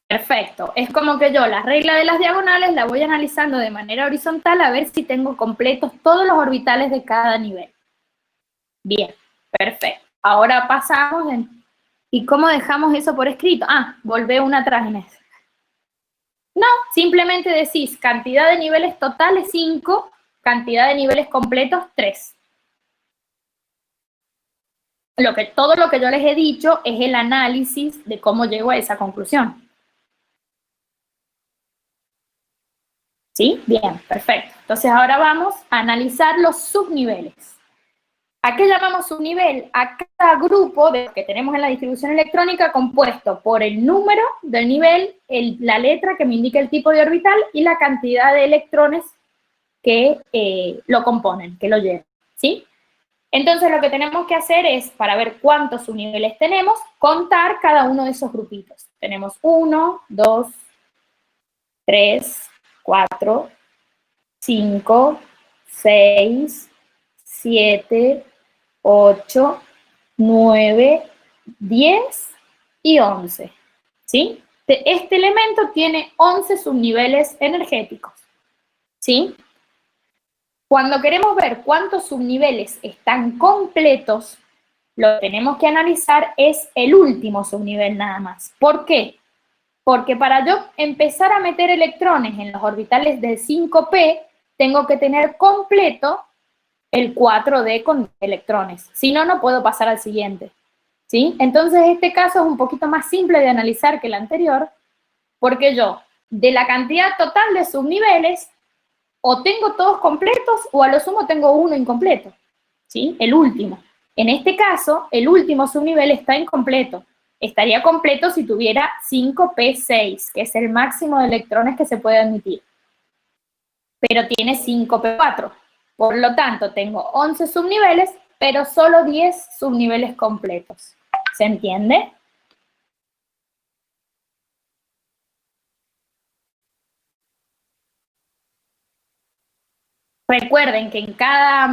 Perfecto. Es como que yo la regla de las diagonales la voy analizando de manera horizontal a ver si tengo completos todos los orbitales de cada nivel. Bien, perfecto. Ahora pasamos en... ¿Y cómo dejamos eso por escrito? Ah, volvé una atrás, Inés. No, simplemente decís cantidad de niveles totales 5, cantidad de niveles completos 3. Todo lo que yo les he dicho es el análisis de cómo llego a esa conclusión. ¿Sí? Bien, perfecto. Entonces ahora vamos a analizar los subniveles. ¿A qué llamamos subnivel? A cada grupo de los que tenemos en la distribución electrónica compuesto por el número del nivel, la letra que me indica el tipo de orbital y la cantidad de electrones que lo componen, que lo llevan. ¿Sí? Entonces lo que tenemos que hacer es, para ver cuántos subniveles tenemos, contar cada uno de esos grupitos. Tenemos 1, 2, 3, 4, 5, 6, 7, 8, 9, 10 y 11. ¿Sí? Este elemento tiene 11 subniveles energéticos. ¿Sí? Cuando queremos ver cuántos subniveles están completos, lo que tenemos que analizar es el último subnivel nada más. ¿Por qué? Porque para yo empezar a meter electrones en los orbitales del 5P, tengo que tener completo el 4D con electrones. Si no, no puedo pasar al siguiente. ¿Sí? Entonces, este caso es un poquito más simple de analizar que el anterior, porque yo, de la cantidad total de subniveles, o tengo todos completos, o a lo sumo tengo uno incompleto. ¿Sí? El último. En este caso, el último subnivel está incompleto. Estaría completo si tuviera 5P6, que es el máximo de electrones que se puede admitir. Pero tiene 5P4. Por lo tanto, tengo 11 subniveles, pero solo 10 subniveles completos. ¿Se entiende? Recuerden que en cada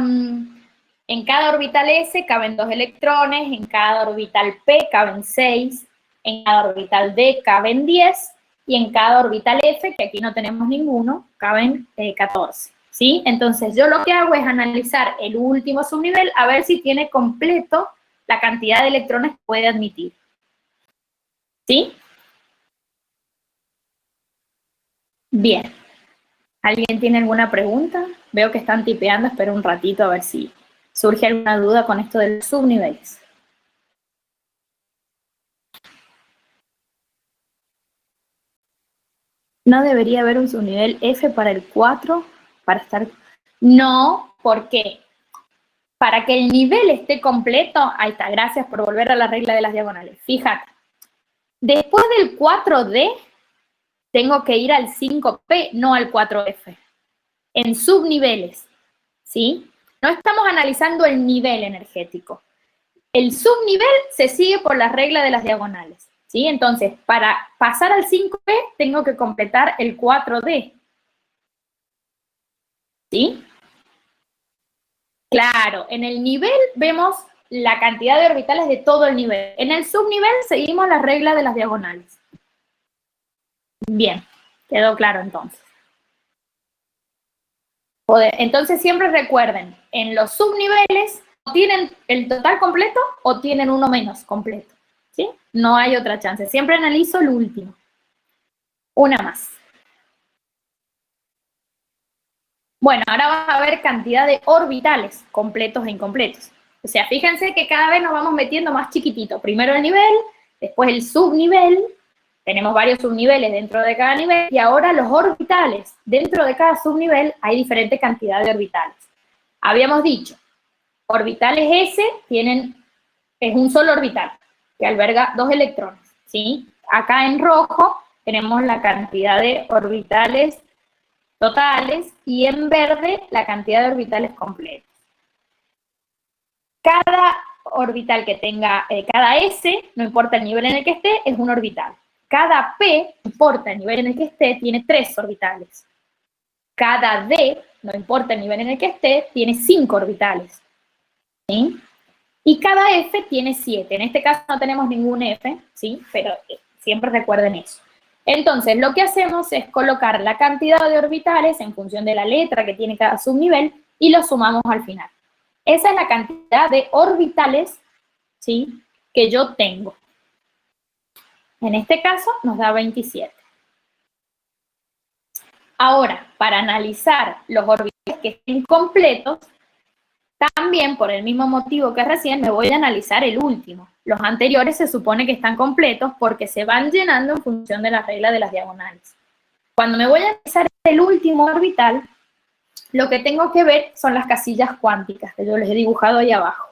orbital S caben 2 electrones, en cada orbital P caben 6, en cada orbital D caben 10, y en cada orbital F, que aquí no tenemos ninguno, caben 14. ¿Sí? Entonces yo lo que hago es analizar el último subnivel a ver si tiene completo la cantidad de electrones que puede admitir. ¿Sí? Bien. ¿Alguien tiene alguna pregunta? Veo que están tipeando, espero un ratito a ver si surge alguna duda con esto de los subniveles. ¿No debería haber un subnivel F para el 4 para estar...? No, ¿por qué? Para que el nivel esté completo, ahí está, gracias por volver a la regla de las diagonales. Fíjate, después del 4D, tengo que ir al 5P, no al 4F. En subniveles, ¿sí? No estamos analizando el nivel energético. El subnivel se sigue por la regla de las diagonales, ¿sí? Entonces, para pasar al 5P, tengo que completar el 4D, ¿sí? Claro, en el nivel vemos la cantidad de orbitales de todo el nivel. En el subnivel seguimos la regla de las diagonales. Bien, quedó claro entonces. Entonces siempre recuerden, en los subniveles tienen el total completo o tienen uno menos completo, ¿sí? No hay otra chance, siempre analizo el último. Una más. Bueno, ahora vamos a ver cantidad de orbitales completos e incompletos. O sea, fíjense que cada vez nos vamos metiendo más chiquitito. Primero el nivel, después el subnivel, tenemos varios subniveles dentro de cada nivel, y ahora los orbitales. Dentro de cada subnivel hay diferente cantidad de orbitales. Habíamos dicho, orbitales S es un solo orbital, que alberga 2 electrones, ¿sí? Acá en rojo tenemos la cantidad de orbitales totales, y en verde la cantidad de orbitales completos. Cada orbital que tenga, cada S, no importa el nivel en el que esté, es un orbital. Cada P, no importa el nivel en el que esté, tiene 3 orbitales. Cada D, no importa el nivel en el que esté, tiene 5 orbitales, ¿sí? Y cada F tiene 7. En este caso no tenemos ningún F, ¿sí? Pero siempre recuerden eso. Entonces, lo que hacemos es colocar la cantidad de orbitales en función de la letra que tiene cada subnivel y lo sumamos al final. Esa es la cantidad de orbitales, ¿sí?, que yo tengo. En este caso nos da 27. Ahora, para analizar los orbitales que estén completos, también por el mismo motivo que recién me voy a analizar el último. Los anteriores se supone que están completos porque se van llenando en función de la regla de las diagonales. Cuando me voy a analizar el último orbital, lo que tengo que ver son las casillas cuánticas que yo les he dibujado ahí abajo.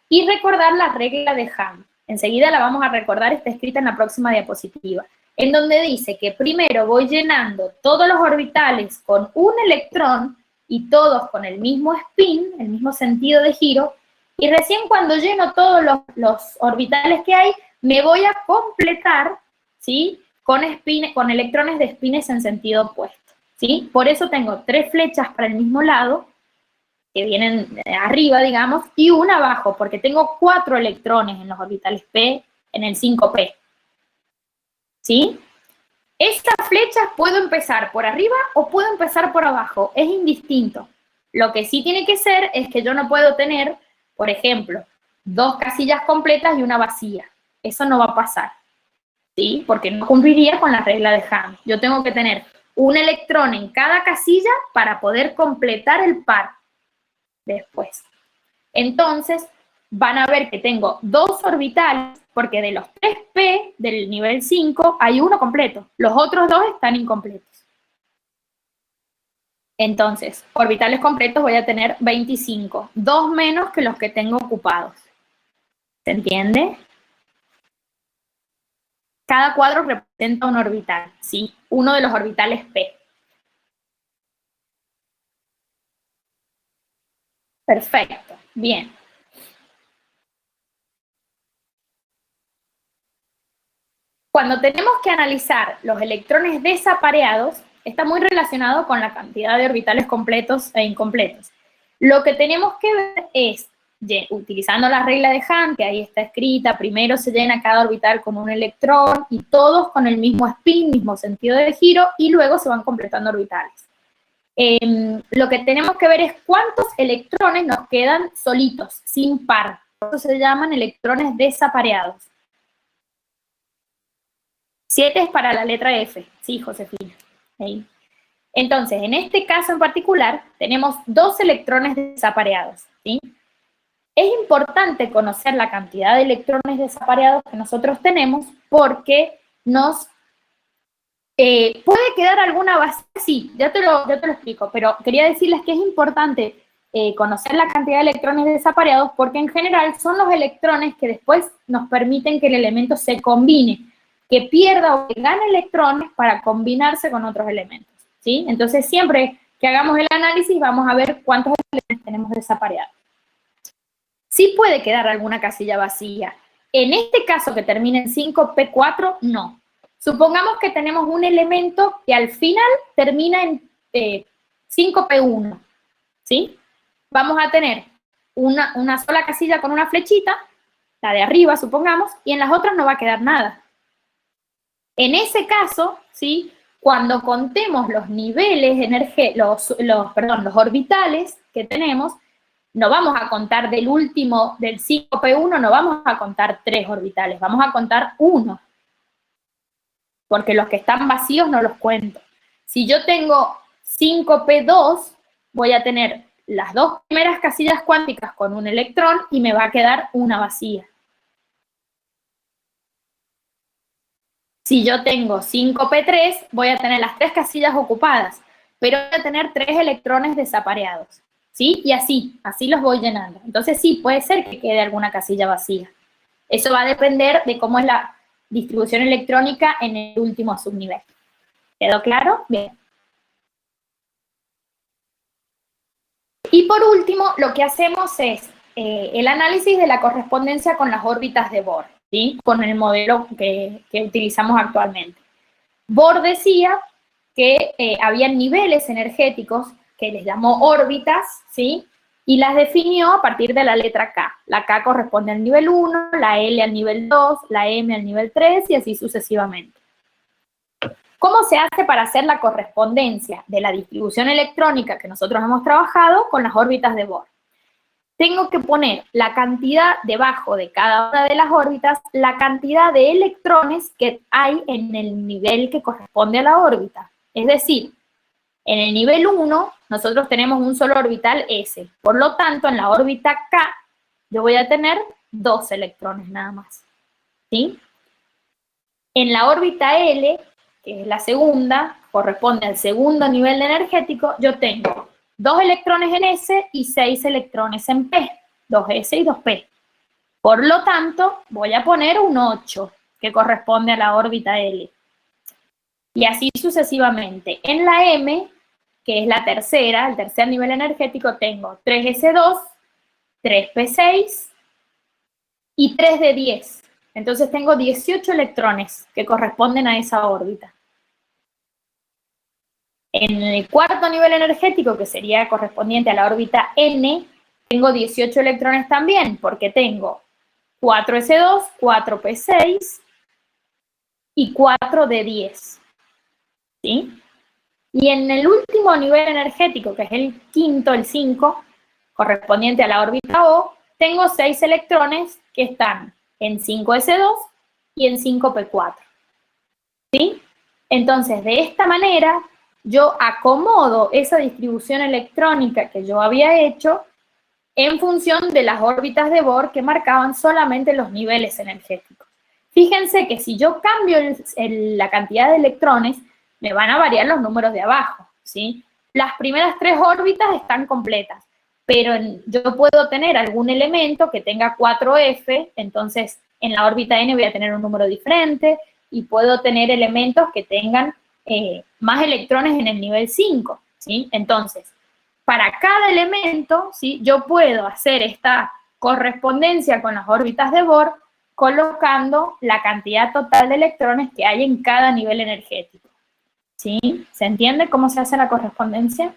Y recordar la regla de Hahn. Enseguida la vamos a recordar, está escrita en la próxima diapositiva, en donde dice que primero voy llenando todos los orbitales con un electrón y todos con el mismo spin, el mismo sentido de giro, y recién cuando lleno todos los orbitales que hay, me voy a completar, ¿sí?, con electrones de spines en sentido opuesto, ¿sí? Por eso tengo 3 flechas para el mismo lado, que vienen arriba, digamos, y una abajo, porque tengo 4 electrones en los orbitales P, en el 5P, ¿sí? Estas flechas puedo empezar por arriba o puedo empezar por abajo, es indistinto. Lo que sí tiene que ser es que yo no puedo tener, por ejemplo, 2 casillas completas y una vacía. Eso no va a pasar, ¿sí? Porque no cumpliría con la regla de Hahn. Yo tengo que tener un electrón en cada casilla para poder completar el par después. Entonces, van a ver que tengo 2 orbitales, porque de los 3P del nivel 5 hay uno completo, los otros 2 están incompletos. Entonces, orbitales completos voy a tener 25, 2 menos que los que tengo ocupados. ¿Se entiende? Cada cuadro representa un orbital, ¿sí? Uno de los orbitales P. Perfecto, bien. Cuando tenemos que analizar los electrones desapareados, está muy relacionado con la cantidad de orbitales completos e incompletos. Lo que tenemos que ver es, utilizando la regla de Hahn, que ahí está escrita, primero se llena cada orbital con un electrón y todos con el mismo spin, mismo sentido de giro, y luego se van completando orbitales. Lo que tenemos que ver es cuántos electrones nos quedan solitos, sin par. Eso se llaman electrones desapareados. 7 es para la letra F, sí, Josefina. ¿Sí? Entonces, en este caso en particular, tenemos 2 electrones desapareados, ¿sí? Es importante conocer la cantidad de electrones desapareados que nosotros tenemos porque nos puede quedar alguna base, sí, ya te lo explico, pero quería decirles que es importante conocer la cantidad de electrones desapareados porque en general son los electrones que después nos permiten que el elemento se combine, que pierda o que gane electrones para combinarse con otros elementos, ¿sí? Entonces siempre que hagamos el análisis vamos a ver cuántos electrones tenemos desapareados. Sí puede quedar alguna casilla vacía. En este caso que termina en 5p4, no. Supongamos que tenemos un elemento que al final termina en 5p1, ¿sí? Vamos a tener una sola casilla con una flechita, la de arriba, supongamos, y en las otras no va a quedar nada. En ese caso, ¿sí? Cuando contemos los niveles los orbitales que tenemos, no vamos a contar del último, del 5p1, no vamos a contar 3 orbitales, vamos a contar 1. Porque los que están vacíos no los cuento. Si yo tengo 5p2, voy a tener las 2 primeras casillas cuánticas con un electrón y me va a quedar una vacía. Si yo tengo 5p3, voy a tener las 3 casillas ocupadas, pero voy a tener 3 electrones desapareados, ¿sí? Y así los voy llenando. Entonces sí, puede ser que quede alguna casilla vacía. Eso va a depender de cómo es la distribución electrónica en el último subnivel. ¿Quedó claro? Bien. Y por último, lo que hacemos es el análisis de la correspondencia con las órbitas de Bohr, ¿sí? Con el modelo que utilizamos actualmente. Bohr decía que había niveles energéticos que les llamó órbitas, ¿sí? Y las definió a partir de la letra K. La K corresponde al nivel 1, la L al nivel 2, la M al nivel 3 y así sucesivamente. ¿Cómo se hace para hacer la correspondencia de la distribución electrónica que nosotros hemos trabajado con las órbitas de Bohr? Tengo que poner la cantidad debajo de cada una de las órbitas, la cantidad de electrones que hay en el nivel que corresponde a la órbita. Es decir, en el nivel 1 nosotros tenemos un solo orbital S. Por lo tanto, en la órbita K yo voy a tener 2 electrones nada más, ¿sí? En la órbita L, que es la segunda, corresponde al segundo nivel energético, yo tengo 2 electrones en S y 6 electrones en P, 2S y 2P. Por lo tanto, voy a poner un 8, que corresponde a la órbita L. Y así sucesivamente. En la M, que es la tercera, el tercer nivel energético, tengo 3S2, 3P6 y 3D10. Entonces tengo 18 electrones que corresponden a esa órbita. En el cuarto nivel energético, que sería correspondiente a la órbita N, tengo 18 electrones también, porque tengo 4S2, 4P6 y 4D10. ¿Sí? Y en el último nivel energético, que es el quinto, el 5, correspondiente a la órbita O, tengo 6 electrones que están en 5S2 y en 5P4. ¿Sí? Entonces, de esta manera, yo acomodo esa distribución electrónica que yo había hecho en función de las órbitas de Bohr que marcaban solamente los niveles energéticos. Fíjense que si yo cambio la cantidad de electrones, me van a variar los números de abajo, ¿sí? Las primeras 3 órbitas están completas, pero yo puedo tener algún elemento que tenga 4F, entonces en la órbita N voy a tener un número diferente, y puedo tener elementos que tengan más electrones en el nivel 5, ¿sí? Entonces, para cada elemento, ¿sí? Yo puedo hacer esta correspondencia con las órbitas de Bohr colocando la cantidad total de electrones que hay en cada nivel energético. ¿Sí? ¿Se entiende cómo se hace la correspondencia?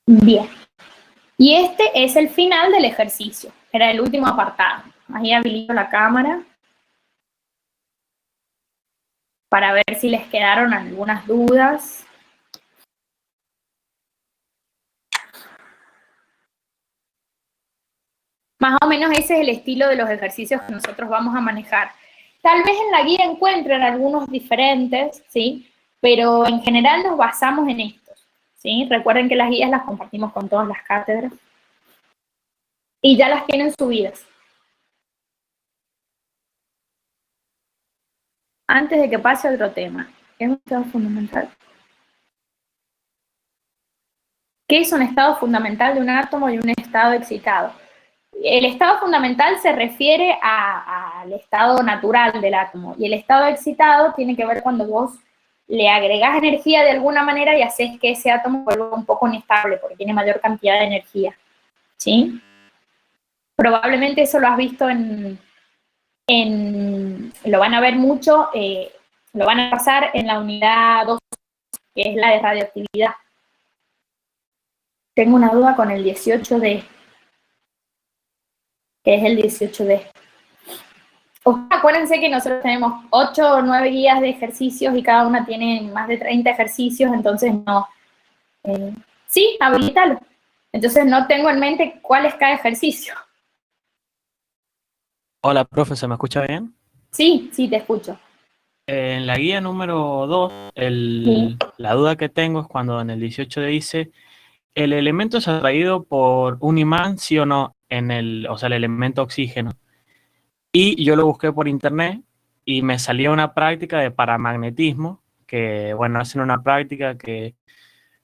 Bien. Y este es el final del ejercicio. Era el último apartado. Ahí habilito la cámara para ver si les quedaron algunas dudas. Más o menos ese es el estilo de los ejercicios que nosotros vamos a manejar. Tal vez en la guía encuentren algunos diferentes, ¿sí? Pero en general nos basamos en estos, ¿sí? Recuerden que las guías las compartimos con todas las cátedras. Y ya las tienen subidas. Antes de que pase a otro tema, ¿qué es un estado fundamental? ¿Qué es un estado fundamental de un átomo y un estado excitado? El estado fundamental se refiere al estado natural del átomo, y el estado excitado tiene que ver cuando vos le agregás energía de alguna manera y haces que ese átomo vuelva un poco inestable porque tiene mayor cantidad de energía, ¿sí? Probablemente eso lo has visto lo van a ver mucho, lo van a pasar en la unidad 2, que es la de radioactividad. Tengo una duda con el 18D, que es el 18D. Acuérdense que nosotros tenemos 8 o 9 guías de ejercicios y cada una tiene más de 30 ejercicios, entonces no. Sí, habilitalo. Entonces no tengo en mente cuál es cada ejercicio. Hola, profe, ¿se me escucha bien? Sí, sí, te escucho. En la guía número 2, Sí. la duda que tengo es cuando en el 18 dice, ¿el elemento es atraído por un imán, sí o no, o sea, el elemento oxígeno? Y yo lo busqué por internet y me salía una práctica de paramagnetismo, que, bueno, hacen una práctica que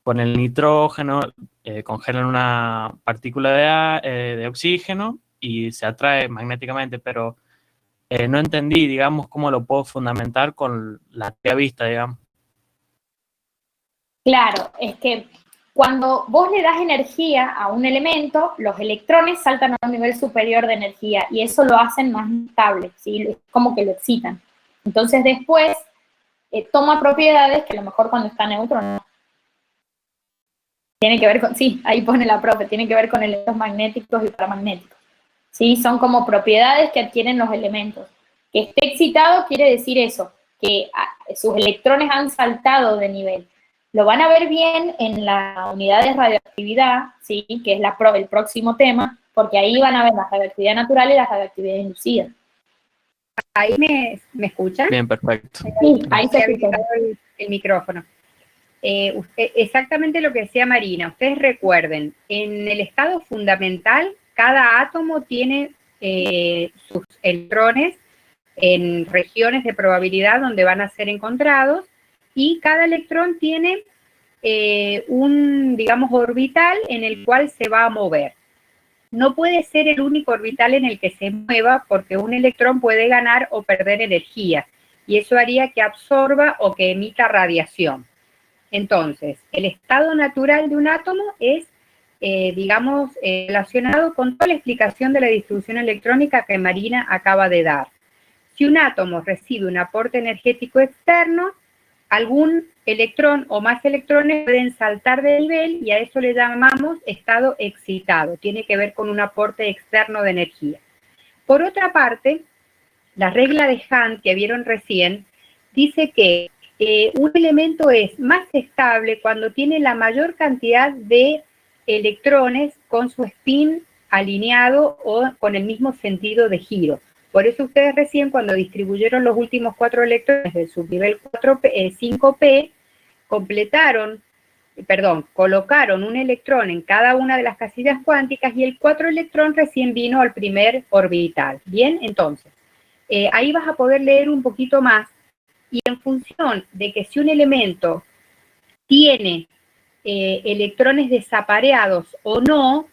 con el nitrógeno congelan una partícula de oxígeno y se atrae magnéticamente, pero no entendí, digamos, cómo lo puedo fundamentar con la teoría vista, digamos. Claro, es que cuando vos le das energía a un elemento, los electrones saltan a un nivel superior de energía y eso lo hacen más estable, ¿sí? Es como que lo excitan. Entonces después toma propiedades que a lo mejor cuando está neutro no. Tiene que ver con, sí, ahí pone la profe, tiene que ver con elementos magnéticos y paramagnéticos. ¿Sí? Son como propiedades que adquieren los elementos. Que esté excitado quiere decir eso, que sus electrones han saltado de nivel. Lo van a ver bien en la unidad de radioactividad, ¿sí? Que es el próximo tema, porque ahí van a ver la radioactividad natural y la radioactividad inducida. ¿Ahí me escuchan? Bien, perfecto. Sí, ahí se escucha el micrófono. Exactamente lo que decía Marina. Ustedes recuerden, en el estado fundamental, cada átomo tiene sus electrones en regiones de probabilidad donde van a ser encontrados y cada electrón tiene un, digamos, orbital en el cual se va a mover. No puede ser el único orbital en el que se mueva porque un electrón puede ganar o perder energía y eso haría que absorba o que emita radiación. Entonces, el estado natural de un átomo es, digamos, relacionado con toda la explicación de la distribución electrónica que Marina acaba de dar. Si un átomo recibe un aporte energético externo, algún electrón o más electrones pueden saltar de nivel y a eso le llamamos estado excitado. Tiene que ver con un aporte externo de energía. Por otra parte, la regla de Hahn que vieron recién dice que un elemento es más estable cuando tiene la mayor cantidad de electrones con su spin alineado o con el mismo sentido de giro. Por eso ustedes recién cuando distribuyeron los últimos 4 electrones del subnivel 5P, colocaron un electrón en cada una de las casillas cuánticas y el 4 electrón recién vino al primer orbital. Bien, entonces, ahí vas a poder leer un poquito más y en función de que si un elemento tiene electrones desapareados o no,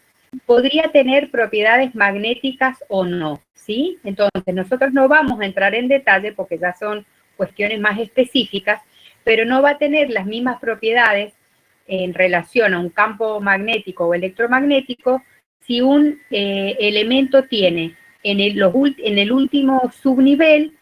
podría tener propiedades magnéticas o no, ¿sí? Entonces, nosotros no vamos a entrar en detalle porque ya son cuestiones más específicas, pero no va a tener las mismas propiedades en relación a un campo magnético o electromagnético si un elemento tiene en el último subnivel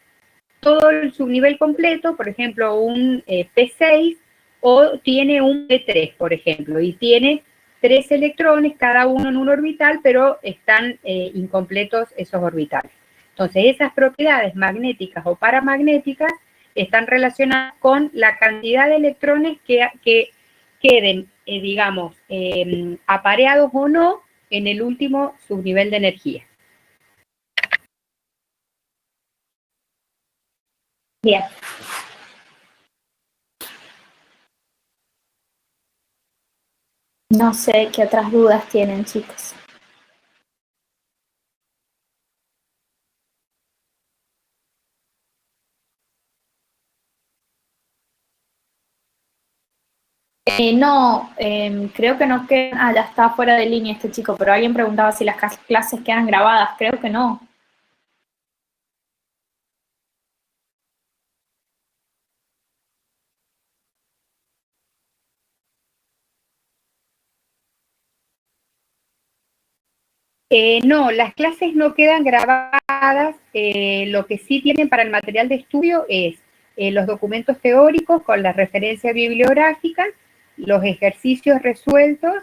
todo el subnivel completo, por ejemplo, un P6, o tiene un P3, por ejemplo, y tiene 3 electrones, cada uno en un orbital, pero están incompletos esos orbitales. Entonces, esas propiedades magnéticas o paramagnéticas están relacionadas con la cantidad de electrones que queden, digamos, apareados o no en el último subnivel de energía. Bien. No sé qué otras dudas tienen, chicos. No, creo que no quedan. Ah, ya está fuera de línea este chico, pero alguien preguntaba si las clases quedan grabadas. Creo que no. No, las clases no quedan grabadas. Lo que sí tienen para el material de estudio es los documentos teóricos con la referencia bibliográfica, los ejercicios resueltos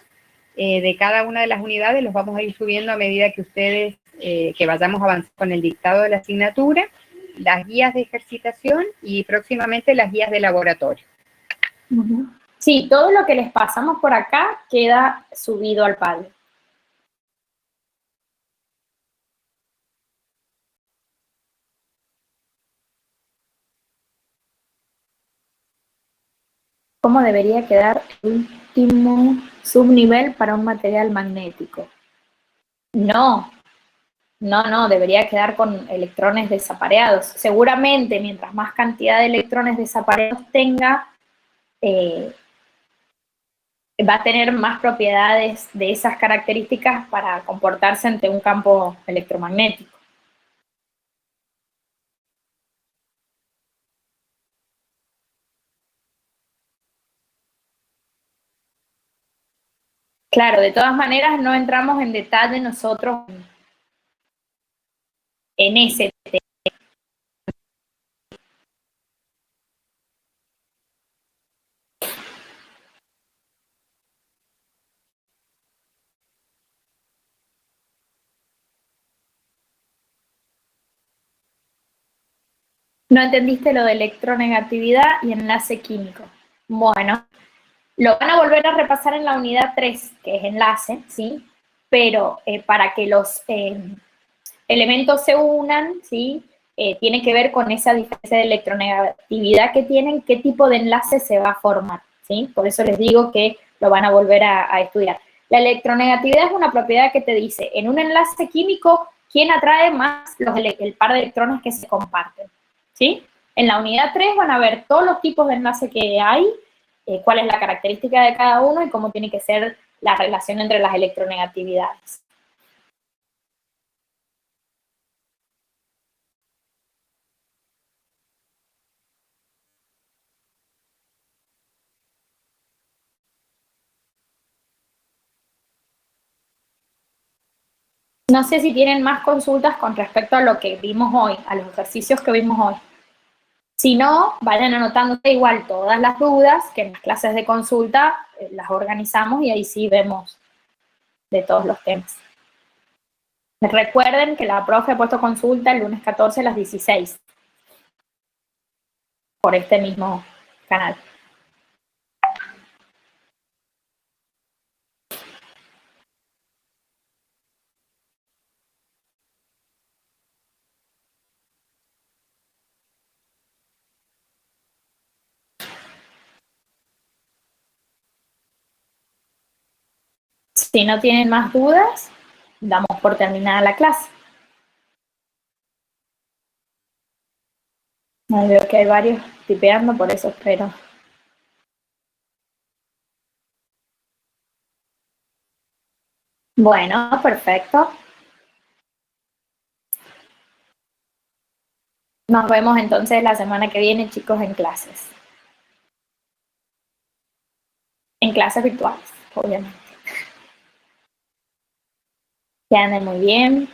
de cada una de las unidades, los vamos a ir subiendo a medida que ustedes, que vayamos avanzando con el dictado de la asignatura, las guías de ejercitación y próximamente las guías de laboratorio. Sí, todo lo que les pasamos por acá queda subido al Padlet. ¿Cómo debería quedar el último subnivel para un material magnético? No, debería quedar con electrones desapareados. Seguramente, mientras más cantidad de electrones desapareados tenga, va a tener más propiedades de esas características para comportarse ante un campo electromagnético. Claro, de todas maneras no entramos en detalle nosotros en ese tema. No entendiste lo de electronegatividad y enlace químico. Bueno, lo van a volver a repasar en la unidad 3, que es enlace, ¿sí? Pero para que los elementos se unan, ¿sí? Tiene que ver con esa diferencia de electronegatividad que tienen, qué tipo de enlace se va a formar, ¿sí? Por eso les digo que lo van a volver a estudiar. La electronegatividad es una propiedad que te dice, en un enlace químico, ¿quién atrae más el par de electrones que se comparten? ¿Sí? En la unidad 3 van a ver todos los tipos de enlace que hay, cuál es la característica de cada uno y cómo tiene que ser la relación entre las electronegatividades. No sé si tienen más consultas con respecto a lo que vimos hoy, a los ejercicios que vimos hoy. Si no, vayan anotándote igual todas las dudas, que en las clases de consulta las organizamos y ahí sí vemos de todos los temas. Recuerden que la profe ha puesto consulta el lunes 14 a las 16 por este mismo canal. Si no tienen más dudas, damos por terminada la clase. Veo que hay varios tipeando, por eso espero. Bueno, perfecto. Nos vemos entonces la semana que viene, chicos, en clases. En clases virtuales, obviamente. Que anden muy bien.